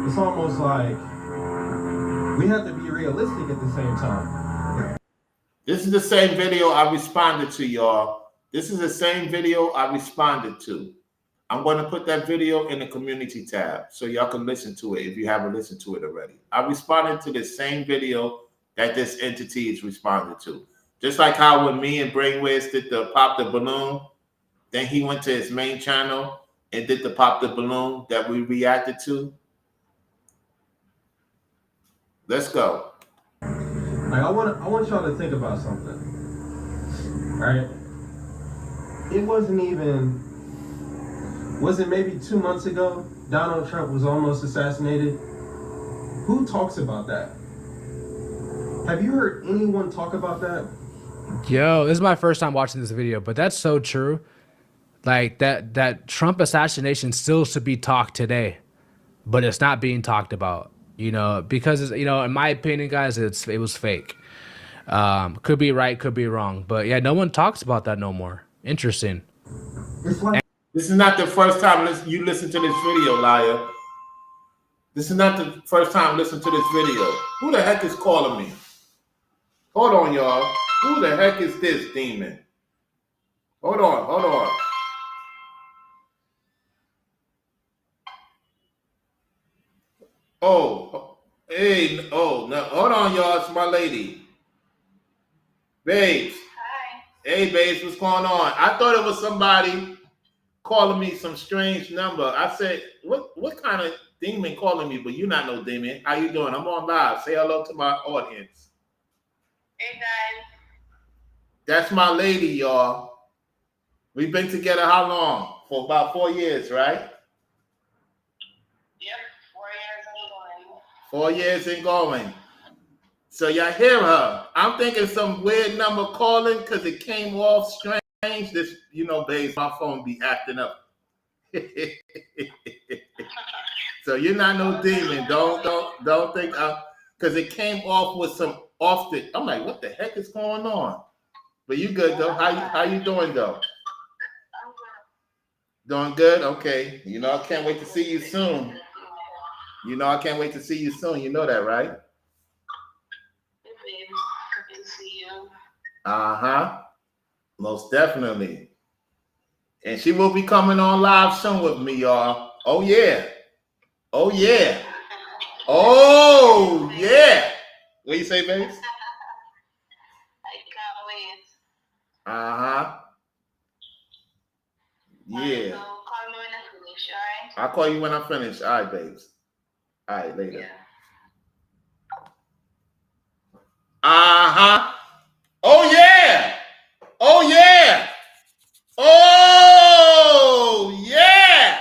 It's almost like we have to be realistic at the same time. This is the same video I responded to, y'all. This is the same video I responded to. I'm going to put that video in the community tab so y'all can listen to it if you haven't listened to it already. I responded to the same video that this entity is responding to. Just like how when me and Brainwaves did the Pop the Balloon, then he went to his main channel and did the Pop the Balloon that we reacted to. Let's go. Like, I want y'all to think about something. All right? Was it maybe 2 months ago, Donald Trump was almost assassinated? Who talks about that? Have you heard anyone talk about that? Yo, this is my first time watching this video, but that's so true. Like that Trump assassination still should be talked today, but it's not being talked about, because it's, in my opinion, guys, it was fake. Could be right, could be wrong, but yeah, no one talks about that no more. Interesting. It's like This is not the first time you listen to this video, liar. This is not the first time listening to this video. Who the heck is calling me? Hold on, y'all. Who the heck is this demon? Hold on. Oh, hey, oh, no, hold on, y'all. It's my lady. Babes. Hi. Hey, babes, what's going on? I thought it was somebody calling me some strange number. I said, what kind of demon calling me? But you're not no demon. How you doing? I'm on live. Say hello to my audience. Hey, guys. That's my lady, y'all. We've been together how long? For about 4 years, right? Yep, 4 years and going. 4 years and going. So y'all hear her. I'm thinking some weird number calling because it came off strange. This, babes, my phone be acting up. So you're not no demon. Don't think because it came off with some off the. I'm like, what the heck is going on? But you good though. How you doing though? I'm good. Doing good? Okay. I can't wait to see you soon. I can't wait to see you soon. You know that, right? Hey, babe. Good to see you. Uh-huh. Most definitely. And she will be coming on live soon with me, y'all. Oh, yeah. Oh yeah. Oh yeah. What you say, babes? I can't wait. Uh-huh. Alright, Yeah. so call me when I finish, alright? I'll call you when I finish. All right, babes. All right, later. Yeah. Uh-huh. Oh yeah. Oh yeah. Oh yeah.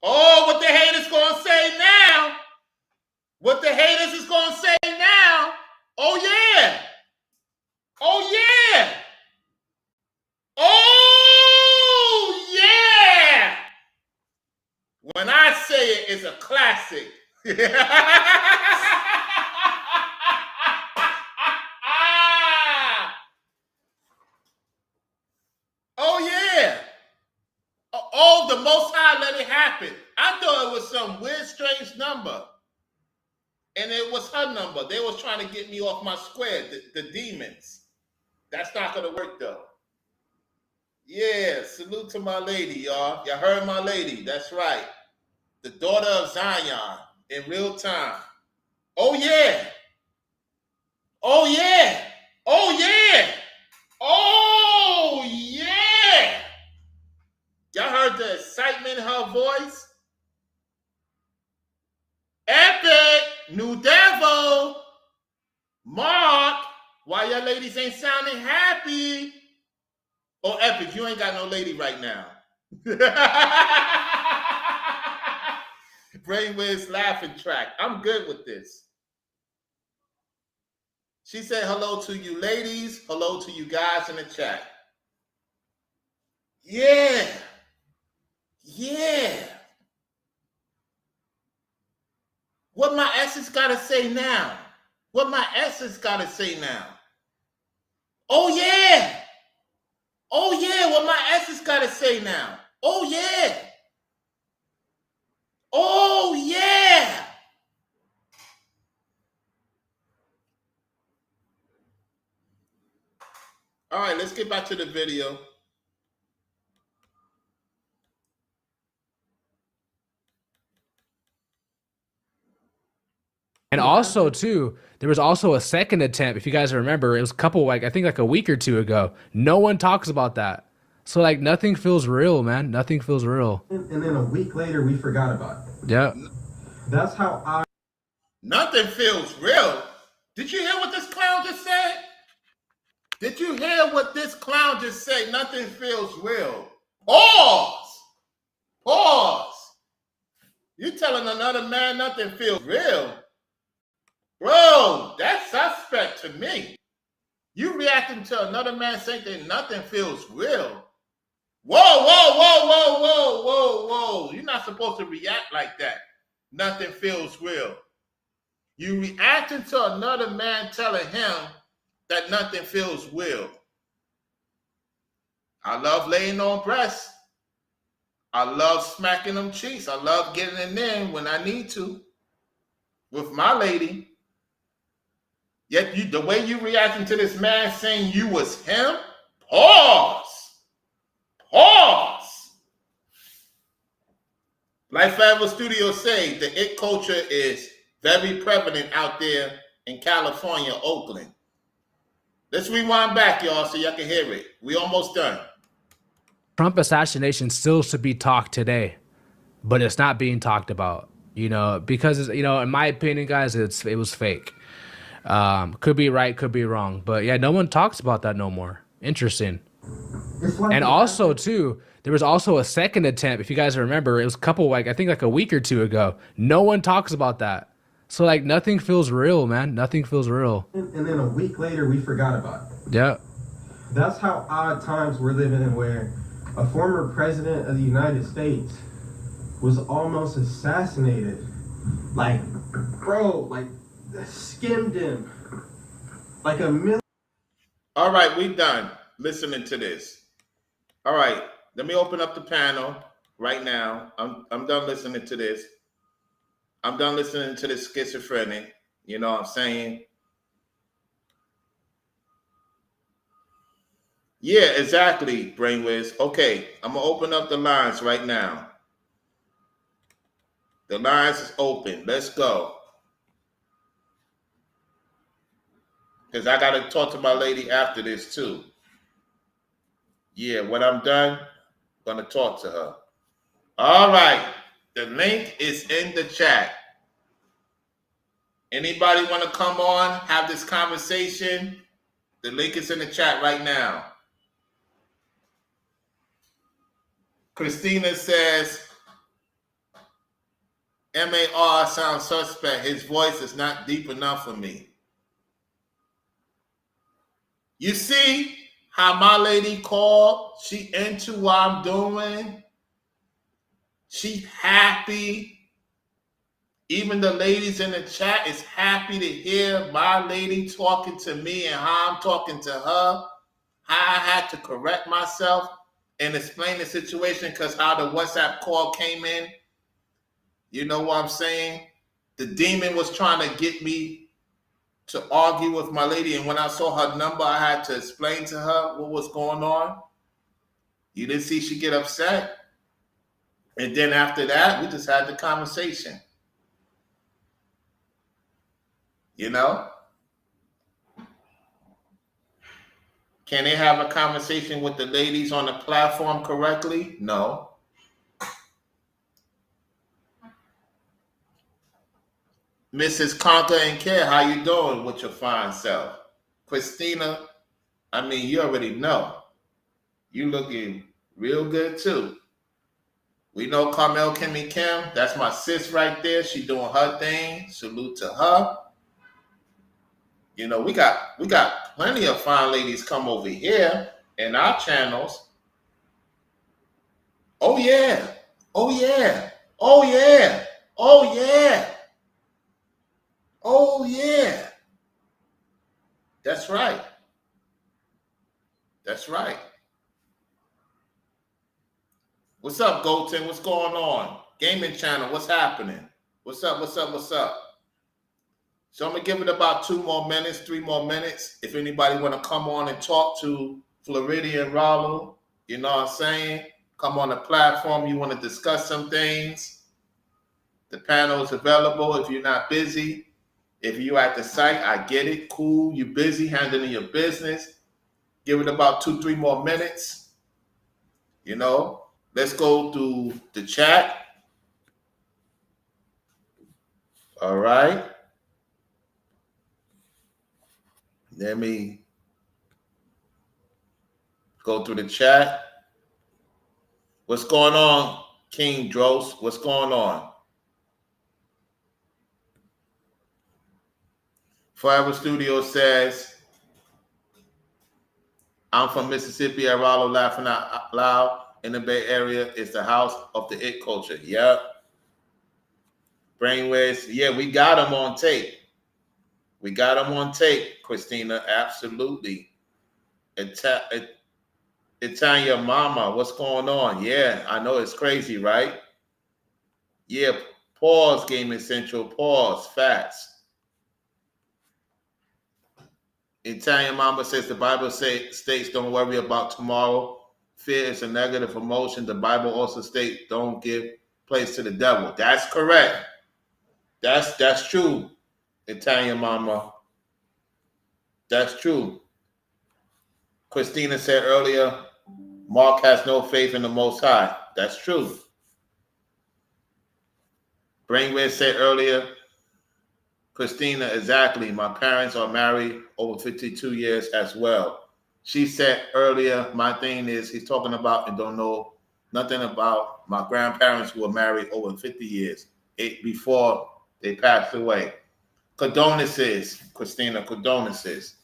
Oh, what the haters gonna say now? What the haters is gonna say now? Oh yeah. Oh yeah. Oh yeah. When I say it, it's a classic. Oh yeah. Oh, the Most High let it happen. I thought it was some weird, strange number. And it was her number. They was trying to get me off my square, the demons. That's not going to work, though. Yeah, salute to my lady, y'all. You heard my lady. That's right. The daughter of Zion in real time. Oh, yeah. Oh, yeah. Oh, yeah. Oh, yeah. Y'all heard the excitement in her voice? Epic, New Devil, Mark, why your ladies ain't sounding happy? Oh, Epic, you ain't got no lady right now. Brainwave's laughing track. I'm good with this. She said hello to you ladies, hello to you guys in the chat. Yeah. Yeah. What my exes gotta say now? What my exes gotta say now? Oh yeah. Oh yeah, what my exes gotta say now? Oh yeah. Oh yeah. All right, let's get back to the video. And also, too, there was also a second attempt. If you guys remember, it was a couple, like I think, like a week or two ago. No one talks about that. So like nothing feels real, man. Nothing feels real. And then a week later, we forgot about it. Yeah. That's how I. Nothing feels real. Did you hear what this clown just said? Did you hear what this clown just said? Nothing feels real. Pause. Pause. You telling another man nothing feels real? Bro, that's suspect to me. You reacting to another man saying that nothing feels real. Whoa, whoa, whoa, whoa, whoa, whoa, whoa. You're not supposed to react like that. Nothing feels real. You reacting to another man telling him that nothing feels real. I love laying on breasts. I love smacking them cheeks. I love getting it in when I need to with my lady. Yet you, the way you reacting to this man saying you was him, pause. Pause. Like Forever Studios say, the it culture is very prevalent out there in California, Oakland. Let's rewind back, y'all, so y'all can hear it. We almost done. Trump assassination still should be talked today, but it's not being talked about, you know, because, you know, in my opinion, guys, it was fake. Could be right, could be wrong, but yeah, no one talks about that no more. Interesting. And also, too, there was also a second attempt. If you guys remember, it was a couple, like I think, like a week or two ago. No one talks about that. So like nothing feels real, man. Nothing feels real. And then a week later, we forgot about it. Yeah. That's how odd times we're living in, where a former president of the United States was almost assassinated. Like, bro, like, skimmed him. Like a million. All right, we done listening to this. All right, let me open up the panel right now. I'm done listening to this. I'm done listening to this schizophrenic. You know what I'm saying? Yeah, exactly, Brainwiz. Okay, I'm going to open up the lines right now. The lines is open. Let's go. Because I got to talk to my lady after this too. Yeah, when I'm done, I'm going to talk to her. All right. The link is in the chat. Anybody want to come on, have this conversation? The link is in the chat right now. Christina says, MAR sounds suspect. His voice is not deep enough for me. You see how my lady called? She into what I'm doing. She happy. Even the ladies in the chat is happy to hear my lady talking to me and how I'm talking to her. How I had to correct myself and explain the situation because how the WhatsApp call came in. You know what I'm saying? The demon was trying to get me to argue with my lady. And when I saw her number, I had to explain to her what was going on. You didn't see she get upset. And then after that, we just had the conversation. You know? Can they have a conversation with the ladies on the platform correctly? No. Mrs. Conquer and Care, how you doing with your fine self? Christina, I mean, you already know. You looking real good too. We know Carmel Kimmy Kim. That's my sis right there. She doing her thing. Salute to her. You know, we got plenty of fine ladies come over here in our channels. Oh yeah. Oh yeah. Oh yeah. Oh yeah. Oh yeah. That's right. That's right. What's up, Golden? What's going on? Gaming channel, what's happening? What's up? What's up? What's up? So I'm gonna give it about 2 more minutes, 3 more minutes. If anybody want to come on and talk to Floridian Rollo, you know what I'm saying? Come on the platform. You want to discuss some things. The panel is available if you're not busy. If you're at the site, I get it. Cool. You're busy handling your business. Give it about 2, 3 more minutes. You know, let's go through the chat. All right. Let me go through the chat. What's going on, King Dros? What's going on? Forever Studio says, I'm from Mississippi. Aralo laughing out loud in the Bay Area is the house of the it culture. Yep. Brainwaves. Yeah, we got them on tape. We got them on tape, Christina. Absolutely. Italian Mama, what's going on? Yeah, I know it's crazy, right? Yeah, pause, Gaming Central. Pause. Facts. Italian Mama says the Bible states don't worry about tomorrow. Fear is a negative emotion. The Bible also states don't give place to the devil. That's correct. That's true, Italian Mama. That's true. Christina said earlier, Mark has no faith in the Most High. That's true. Brainwave said earlier, Christina, exactly. My parents are married over 52 years as well. She said earlier, my thing is, he's talking about and don't know nothing about my grandparents who were married over 50 years before they passed away. Condolences, Christina, condolences.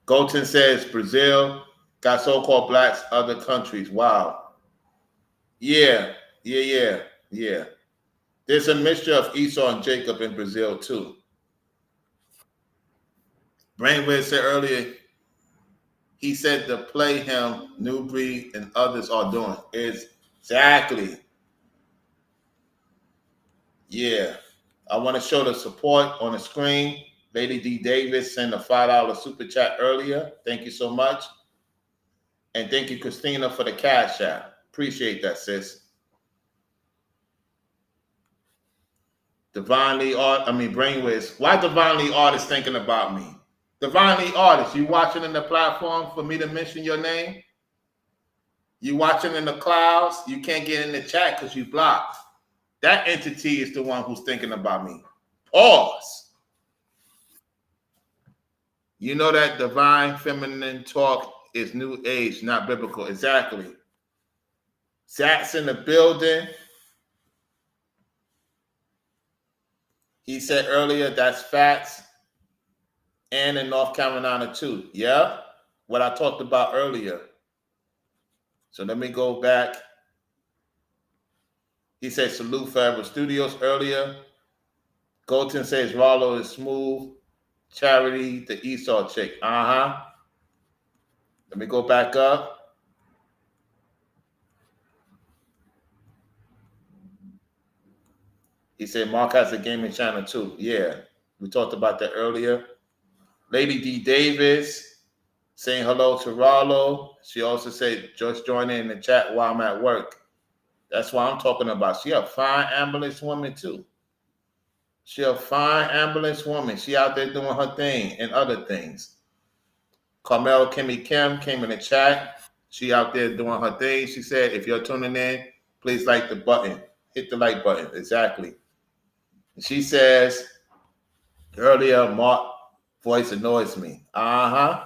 Golden says Brazil got so-called blacks, other countries. Wow. Yeah. There's a mixture of Esau and Jacob in Brazil too. Brainwave said earlier, he said to play him, New Breed and others are doing. Exactly. Yeah. I want to show the support on the screen. Lady D. Davis sent a $5 super chat earlier. Thank you so much. And thank you, Christina, for the cash app. Appreciate that, sis. Divinely Art, Brainwaves. Why Divinely Artist thinking about me? Divinely Artist, you watching in the platform for me to mention your name? You watching in the clouds? You can't get in the chat because you blocked. That entity is the one who's thinking about me. Pause. You know that divine feminine talk is new age, not biblical. Exactly. Zach's in the building. He said earlier that's facts. And in North Carolina too. Yeah. What I talked about earlier. So let me go back. He said salute Forever Studios earlier. Golden says Rollo is smooth. Charity, the Esau chick. Uh-huh. Let me go back up. He said Mark has a gaming channel too. Yeah. We talked about that earlier. Lady D. Davis saying hello to Rollo. She also said just join in the chat while I'm at work. That's what I'm talking about. She a fine ambulance woman too. She a fine ambulance woman. She out there doing her thing and other things. Carmel Kimmy Kim came in the chat. She out there doing her thing. She said, if you're tuning in, please like the button. Hit the like button. Exactly. And she says, earlier, Mark voice annoys me. Uh-huh.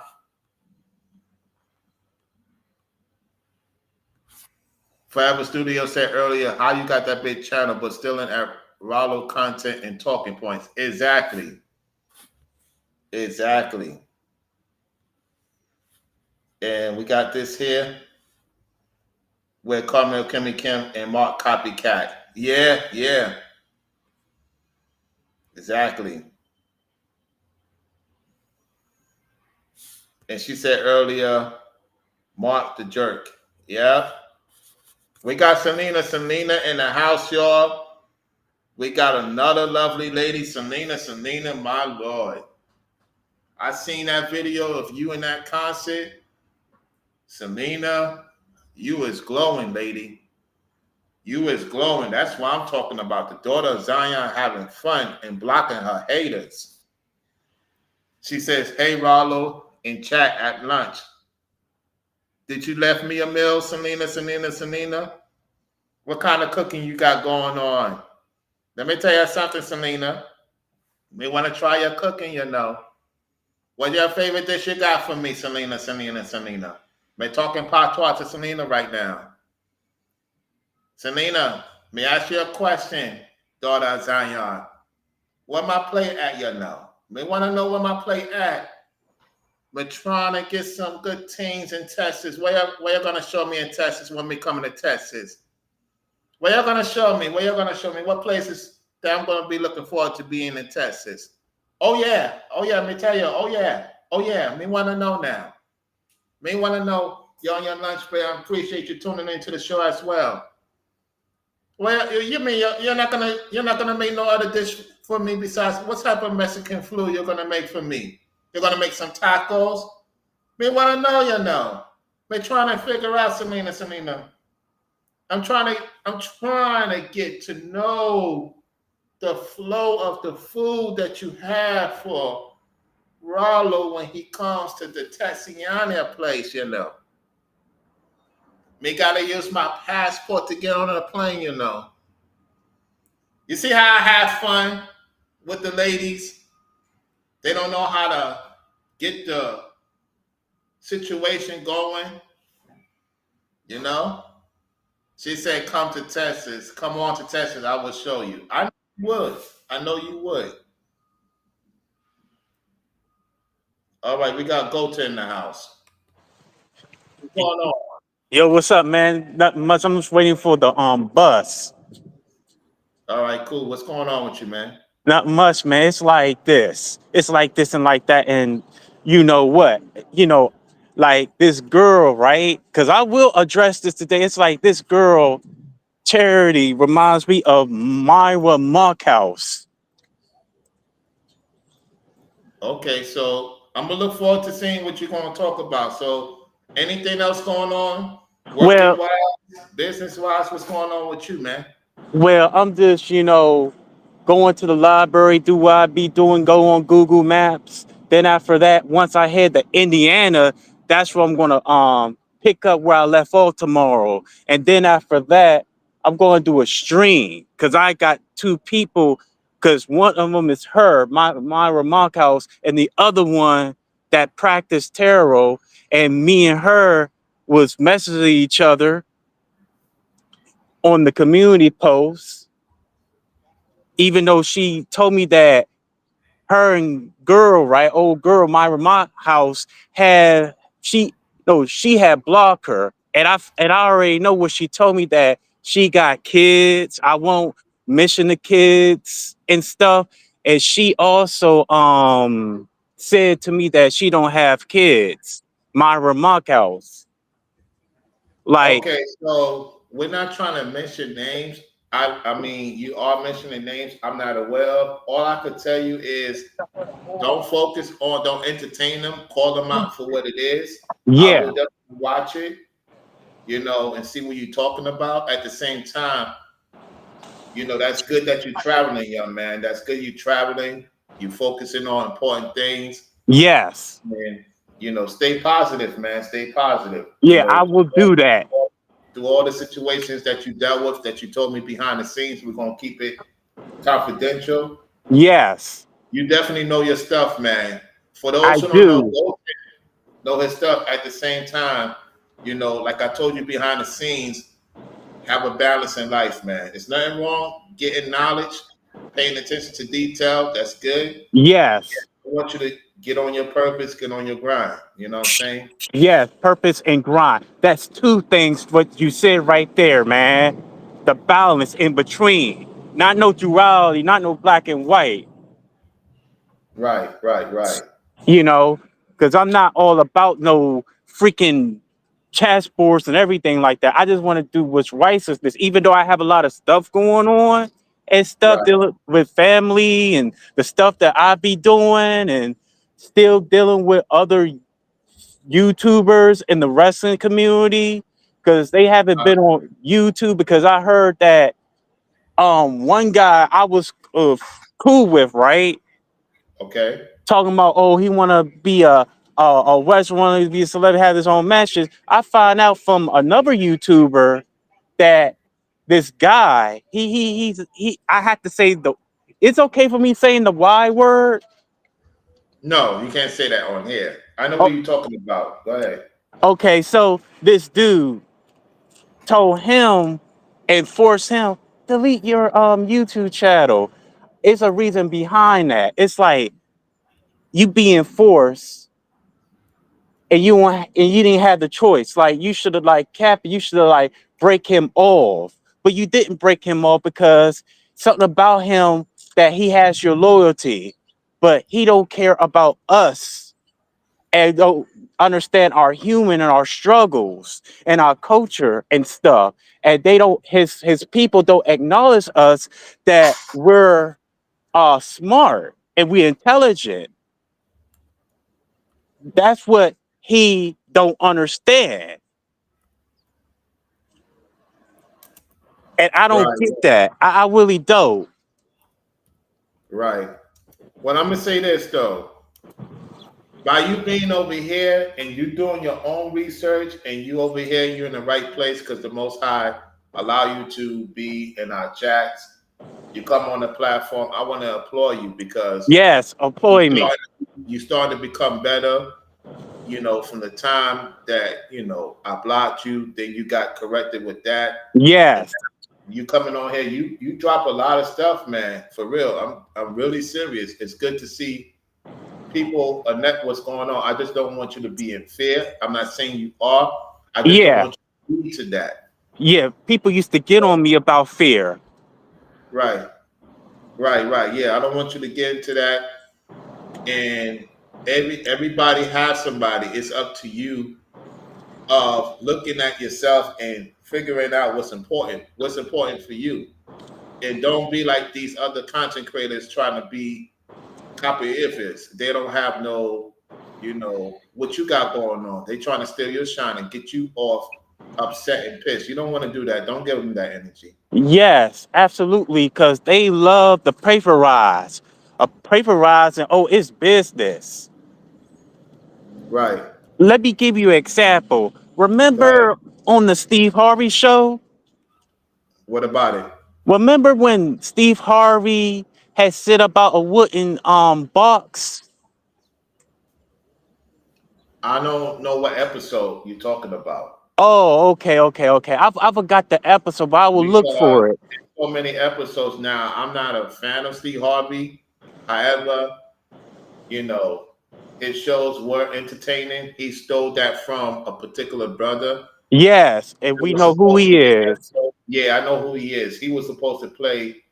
Forever Studio said earlier, how you got that big channel but still in Rollo content and talking points? Exactly. Exactly. And we got this here where Carmel Kimmy Kim and Mark copycat. Yeah. Exactly. And she said earlier, Mark the jerk. Yeah. We got Selena in the house, y'all. We got another lovely lady, Selena, my Lord. I seen that video of you in that concert. Selena, you is glowing, lady. You is glowing. That's why I'm talking about. The daughter of Zion having fun and blocking her haters. She says, hey, Rollo, in chat at lunch. Did you left me a meal, Selena? What kind of cooking you got going on? Let me tell you something, Selena. We want to try your cooking, you know. What's your favorite dish you got for me, Selena? We're talking patois to Selena right now. Selena, may I ask you a question, daughter of Zion? Where my plate at, you know? May want to know where my plate at. We're trying to get some good teams in Texas. Where you going to show me in Texas when we coming to Texas? Where you going to show me? What places that I'm going to be looking forward to being in Texas? Oh, yeah. Let me tell you. Oh, yeah. Me want to know now. Me want to know. You're on your lunch break. I appreciate you tuning into the show as well. Well, you mean you're not gonna make no other dish for me besides what type of Mexican food you're gonna make for me? You're gonna make some tacos? Me want to know, you know. We're trying to figure out, Selena. I'm trying to get to know the flow of the food that you have for Rollo when he comes to the Tassiana place, you know. Me gotta use my passport to get on a plane, you know. You see how I have fun with the ladies? They don't know how to get the situation going, you know? She said, come to Texas. Come on to Texas. I will show you. I know you would. All right, we got Gota in the house. What's going on? Yo, what's up, man? Nothing much. I'm just waiting for the bus. All right, cool. What's going on with you, man? Not much, man. It's like this. It's like this and like that. And you know what? Like this girl, right? Because I will address this today. It's like this girl, Charity, reminds me of Myra Monkhouse. Okay, so I'm gonna look forward to seeing what you're gonna talk about. So, anything else going on? Well, Working-wise, business-wise, what's going on with you, man? I'm just, going to the library, do what I be doing, go on Google Maps. Then after that, once I head to Indiana, that's where I'm gonna pick up where I left off tomorrow. And then after that, I'm going to do a stream because I got two people. Because one of them is her, Myra Monkhouse, and the other one that practiced tarot. And me and her was messaging each other on the community post, even though she told me that her and girl, right, old girl, Myra Monkhouse, had she had blocked her, and I already know what she told me, that she got kids. I won't mention the kids and stuff. And she also said to me that she don't have kids. Myra Monkhouse, like, Okay, so we're not trying to mention names. I mean, you are mentioning names I'm not aware of. All I could tell you is don't focus on, don't entertain them. Call them out for what it is. I yeah, will definitely watch it, and see what you're talking about. At the same time, that's good that you're traveling, young man. That's good you're traveling. You're focusing on important things. yes, And, stay positive, man. Stay positive. yeah, I will do that. Through all the situations that you dealt with, that you told me behind the scenes, we're going to keep it confidential. Yes, You definitely know your stuff, man. For I those who don't do. know his stuff, at the same time, like I told you behind the scenes, have a balance in life, man. There's nothing wrong getting knowledge, paying attention to detail. That's good. Yes. I want you to get on your purpose, get on your grind. You know what I'm saying? Yes, purpose and grind. That's two things what you said right there, man. The balance in between. Not no duality, not no black and white, Right, right, right. you know, because I'm not all about no freaking chessboards and everything like that. I just want to do what's righteousness, even though I have a lot of stuff going on and stuff Right. dealing with family and the stuff that I be doing, and still dealing with other YouTubers in the wrestling community, because they haven't been on YouTube, because I heard that one guy I was cool with, right, Okay. talking about, oh, he want to be a wrestler, want to be a celebrity, have his own matches. I find out from another YouTuber that this guy, he I have to say the, it's okay for me saying the Y word. No, you can't say that on here. I know Oh, what you're talking about. Go ahead. okay, so this dude told him and forced him, delete your YouTube channel. It's a reason behind that. It's like you being forced, and you didn't have the choice. Like, you should have, like, you should have, like, break him off. But you didn't break him off because something about him, that he has your loyalty, but he don't care about us and don't understand our human and our struggles and our culture and stuff. And they don't, his people don't acknowledge us, that we're smart and we intelligent. That's what he don't understand. And I don't Right, get that. I really don't. right. Well, I'm gonna say this though. By you being over here and you doing your own research and you over here, you're in the right place because the Most High allow you to be in our chats. You come on the platform. I want to applaud you because Yes, you employ me. start you start to become better. From the time that I blocked you, then you got corrected with that, and Yes, you coming on here, you drop a lot of stuff, man. For real, I'm really serious. It's good to see people net what's going on. I just don't want you to be in fear. I'm not saying you are. I just don't yeah, want you to lead to that. yeah. People used to get on me about fear. Right, right, right. Yeah, I don't want you to get into that. And everybody has somebody. It's up to you of looking at yourself and figuring out what's important for you. And don't be like these other content creators trying to be copy ifs. They don't have no, what you got going on. They trying to steal your shine and get you off upset and pissed. You don't want to do that. Don't give them that energy. Yes, absolutely, because they love the paperize. A paperize and oh, it's business. Right. Let me give you an example. Go ahead. Remember on the Steve Harvey show? What about it? Remember when Steve Harvey had said about a wooden box? I don't know what episode you're talking about Oh, okay. I forgot the episode, but I will look because for it. so many episodes now. I'm not a fan of Steve Harvey. However, you know, his shows were entertaining. He stole that from a particular brother. Yes, and It we was know who supposed to he be is. yeah, I know who he is. He was supposed to play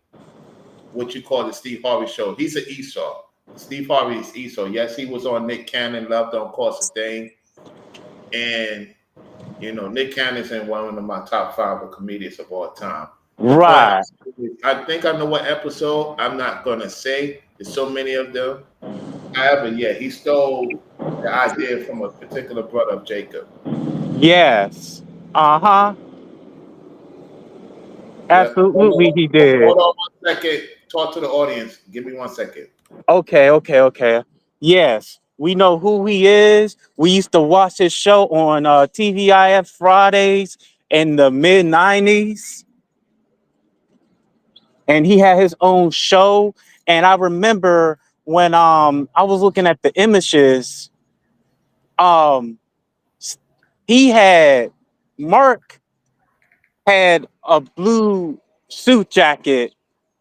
what you call the Steve Harvey show. He's an Esau. Steve Harvey is Esau. Yes, he was on Nick Cannon, Love Don't Cost a Thing. And, Nick Cannon's in one of my top 5 of comedians of all time. But Right. I think I know what episode. I'm not going to say. There's so many of them. However, yeah, he stole the idea from a particular brother of Jacob. Yes. Uh-huh. Yep. Absolutely he did. Hold on 1 second. Talk to the audience. Give me 1 second. Okay. Yes, we know who he is. We used to watch his show on TVIF Fridays in the mid 90s, and he had his own show. And I remember when I was looking at the images, um he had Mark had a blue suit jacket,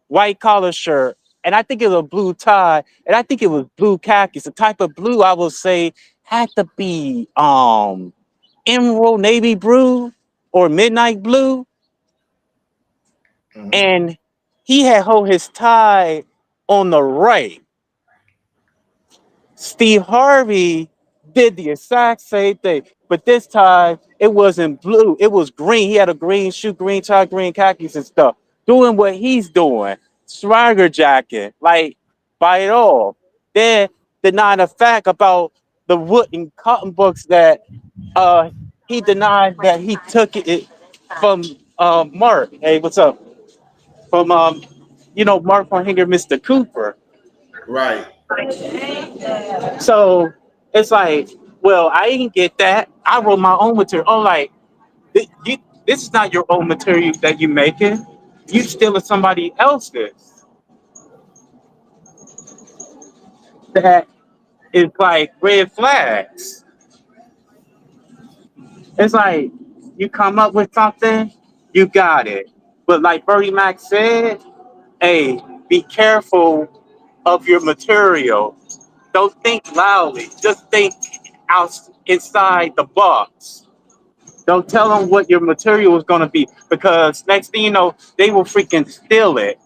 white collar shirt, and I think it was a blue tie, and I think it was blue khakis. The type of blue I would say had to be emerald navy blue or midnight blue. Hmm. And he had hold his tie on the right. Steve Harvey did the exact same thing, but this time it wasn't blue, it was green. He had a green shoe, green tie, green khakis and stuff, doing what he's doing, swagger jacket, like by it all. Then denied the fact about the wooden cotton books that uh he denied that he took it from Mark. Hey, what's up? From Mark von Hinger, Mr. Cooper. Right. So it's like, well, I didn't get that. I wrote my own material. Oh, like, this is not your own material that you're making. You stealing somebody else's. That is like red flags. It's like you come up with something, you got it. But like Bertie Mac said, hey, be careful of your material. Don't think loudly. Just think out inside the box. Don't tell them what your material is going to be because next thing you know, they will freaking steal it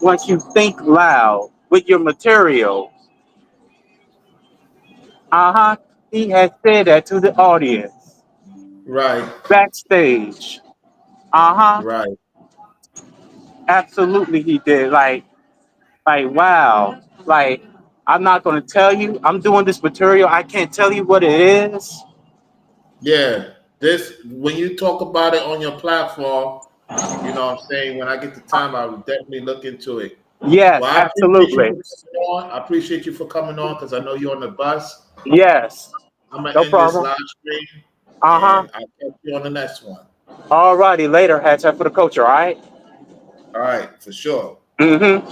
once you think loud with your material. Uh-huh. He has said that to the audience Right. backstage. Uh-huh. Right. Absolutely he did. Like wow. Like I'm not going to tell you. I'm doing this material. I can't tell you what it is. Yeah. This when you talk about it on your platform, you know what I'm saying? When I get the time, I will definitely look into it. Yes, Well, I appreciate you absolutely. for coming on. I appreciate you for coming on because I know you're on the bus. Yes. I'm gonna No end this problem. live stream Uh-huh. and I'll catch you on the next one. All righty. Later. Hashtag for the culture. All right. All right, for sure. Mm-hmm.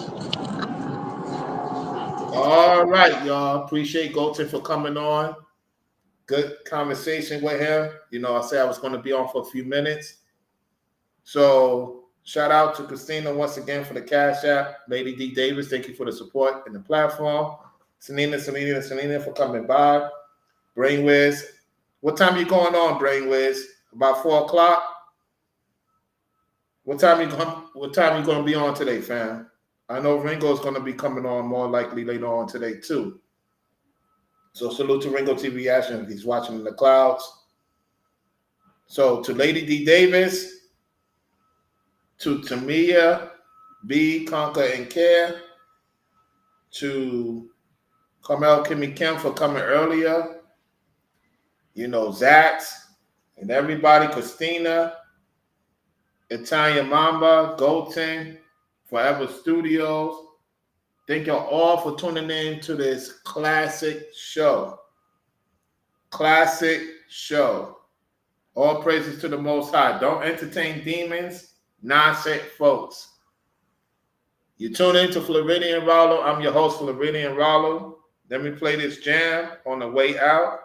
All right, y'all. Appreciate Golden for coming on. Good conversation with him. I said I was going to be on for a few minutes. So shout out to Christina once again for the Cash App. Lady D Davis, thank you for the support and the platform. Selena for coming by. Brainwiz. What time you going on, Brainwiz? About 4:00? What time you gonna be on today, fam? I know Ringo's gonna be coming on more likely later on today too. So salute to Ringo TV Action. He's watching in the clouds. So to Lady D Davis, to Tamia, B, Conquer and Care, to Carmel Kimmy Kim for coming earlier. Zax, And everybody, Christina, Italian Mamba, Golden, Forever Studios. Thank y'all all for tuning in to this classic show. Classic show. All praises to the Most High. Don't entertain demons, nonsense folks. You tune in to Floridian Rollo. I'm your host, Floridian Rollo. Let me play this jam on the way out.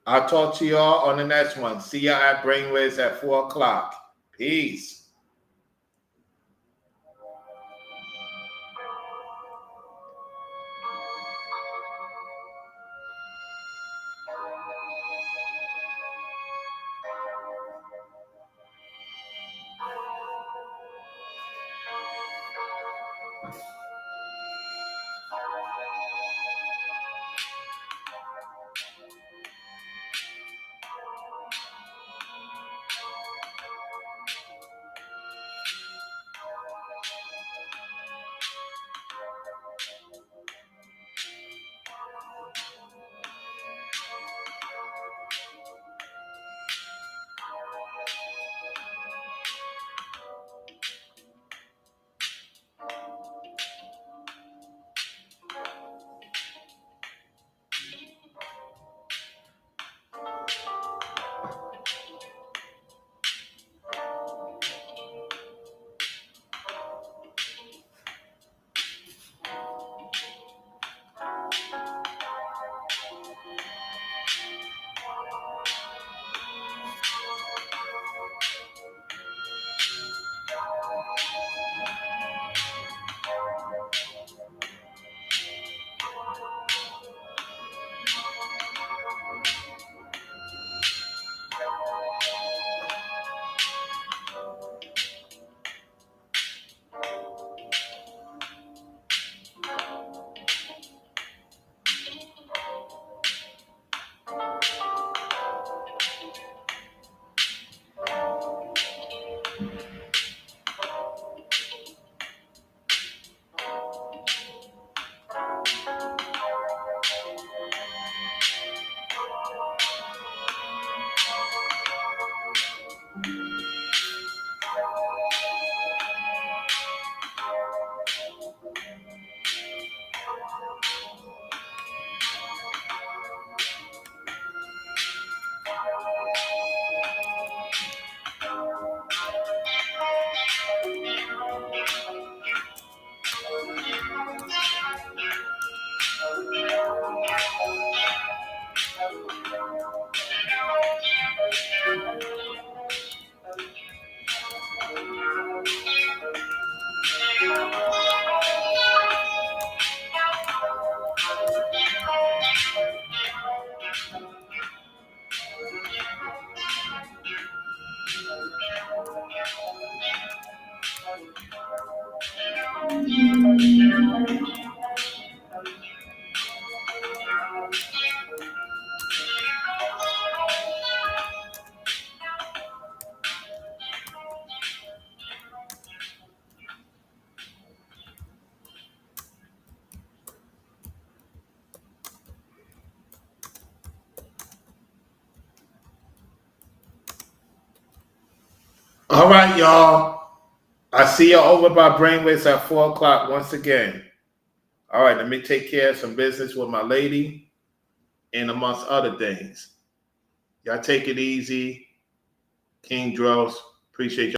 I'll talk to y'all on the next one. See y'all at Brainwaves at 4 o'clock. Peace. All right, y'all. I see you over by Brainwaves at 4 o'clock once again. All right, let me take care of some business with my lady and amongst other things. Y'all take it easy. King Dros, appreciate y'all.